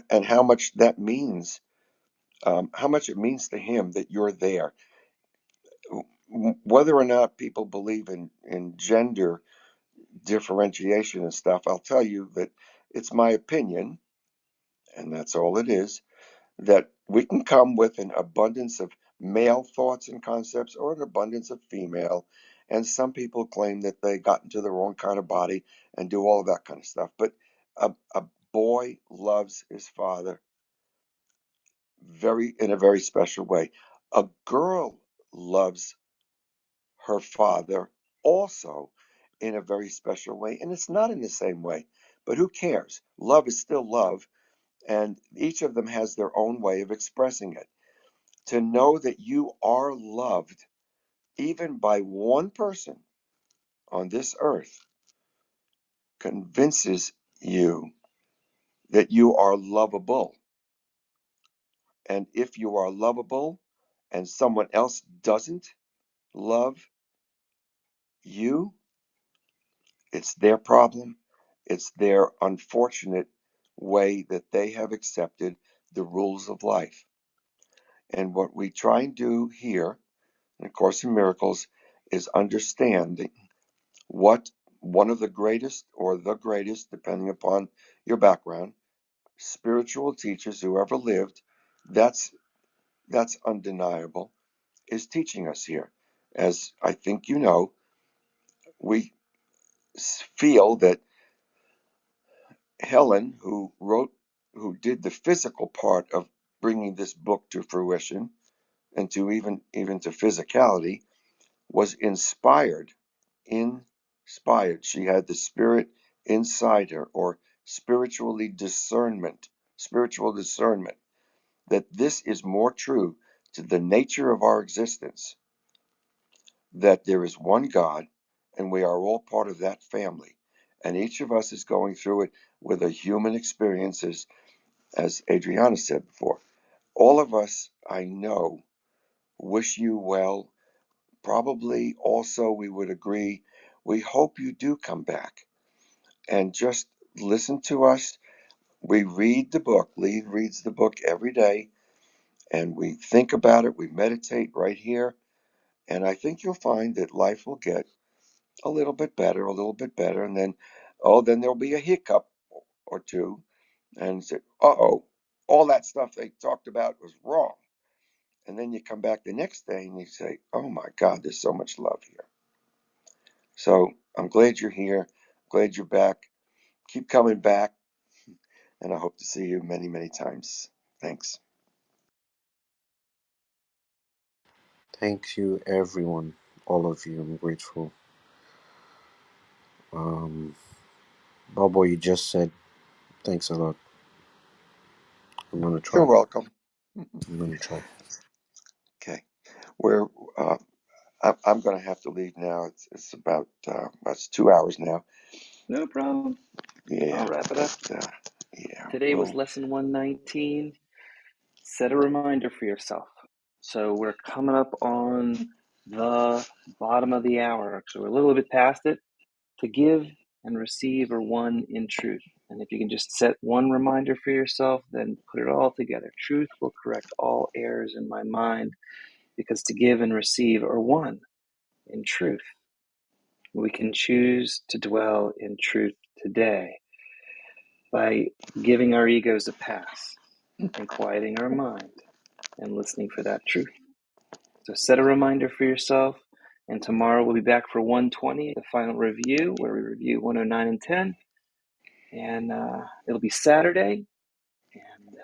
and how much that means, how much it means to him that you're there. Whether or not people believe in gender differentiation and stuff, I'll tell you that it's my opinion, and that's all it is, that we can come with an abundance of male thoughts and concepts or an abundance of female. And some people claim that they got into the wrong kind of body and do all of that kind of stuff. But a boy loves his father in a very special way. A girl loves her father also in a very special way. And it's not in the same way, but who cares? Love is still love, and each of them has their own way of expressing it. To know that you are loved, even by one person on this earth, convinces you that you are lovable. And if you are lovable and someone else doesn't love you, it's their problem. It's their unfortunate way that they have accepted the rules of life. And what we try and do here in A Course in Miracles is understand what one of the greatest, or the greatest, depending upon your background, spiritual teachers who ever lived, that's undeniable, is teaching us here. As I think you know, we feel that Helen, who did the physical part of bringing this book to fruition and to even to physicality, was inspired. She had the spirit inside her, or spiritual discernment, that this is more true to the nature of our existence, that there is one God and we are all part of that family. And each of us is going through it with a human experience, as Adriana said before. All of us, I know, wish you well. Probably also we would agree, we hope you do come back and just listen to us. We read the book. Lee reads the book every day, and we think about it. We meditate right here. And I think you'll find that life will get a little bit better, a little bit better. And then, then there'll be a hiccup or two. And say, all that stuff they talked about was wrong. And then you come back the next day and you say, oh my God, there's so much love here. So I'm glad you're here. Glad you're back. Keep coming back. And I hope to see you many, many times. Thanks. Thank you, everyone, all of you. I'm grateful. Bobo, you just said thanks a lot. I'm gonna You're try. welcome. I'm gonna try. Okay. We're I'm going to have to leave now. It's about it's 2 hours now. No problem. Yeah, I'll wrap it up. but yeah, Today was well, lesson 119. Set a reminder for yourself. So we're coming up on the bottom of the hour. So we're a little bit past it. To give and receive are one in truth. And if you can just set one reminder for yourself, then put it all together. Truth will correct all errors in my mind, because to give and receive are one in truth. We can choose to dwell in truth today by giving our egos a pass and quieting our mind and listening for that truth. So set a reminder for yourself, and tomorrow we'll be back for 120, the final review, where we review 109 and 10. And it'll be Saturday. And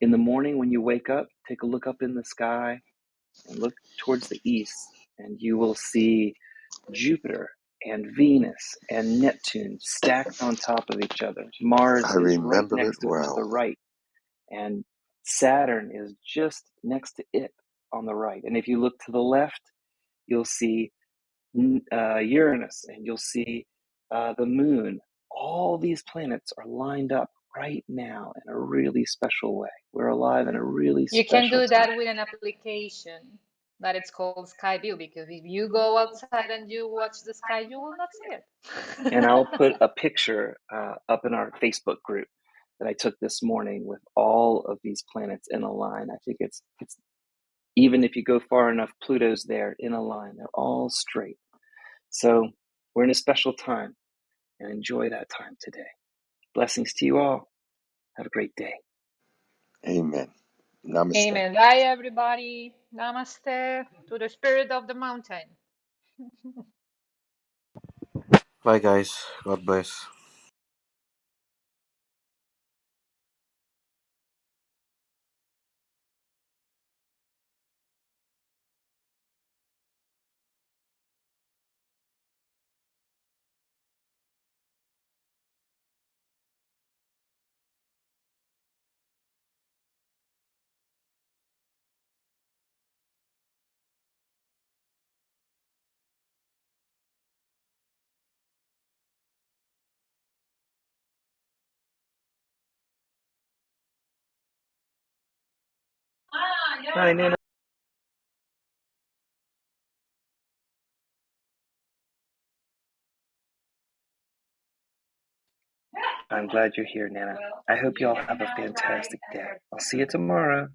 in the morning when you wake up, take a look up in the sky and look towards the east, and you will see Jupiter and Venus and Neptune stacked on top of each other. Mars I is right remember it next to it to the well. right, and Saturn is just next to it on the right. And if you look to the left, you'll see Uranus, and you'll see the moon. All these planets are lined up right now in a really special way. We're alive in a really You can special do time. that with an application that it's called Sky View, because if you go outside and you watch the sky, you will not see And I'll it. put a picture up in our Facebook group that I took this morning with all of these planets in a line. I think it's even if you go far enough, Pluto's there in a line. They're all straight. So we're in a special time, and enjoy that time today. Blessings to you all. Have a great day. Amen. Namaste. Amen. Bye, everybody. Namaste to the spirit of the mountain. Bye, guys. God bless. Hi, Nana. I'm glad you're here, Nana. I hope you all have a fantastic day. I'll see you tomorrow.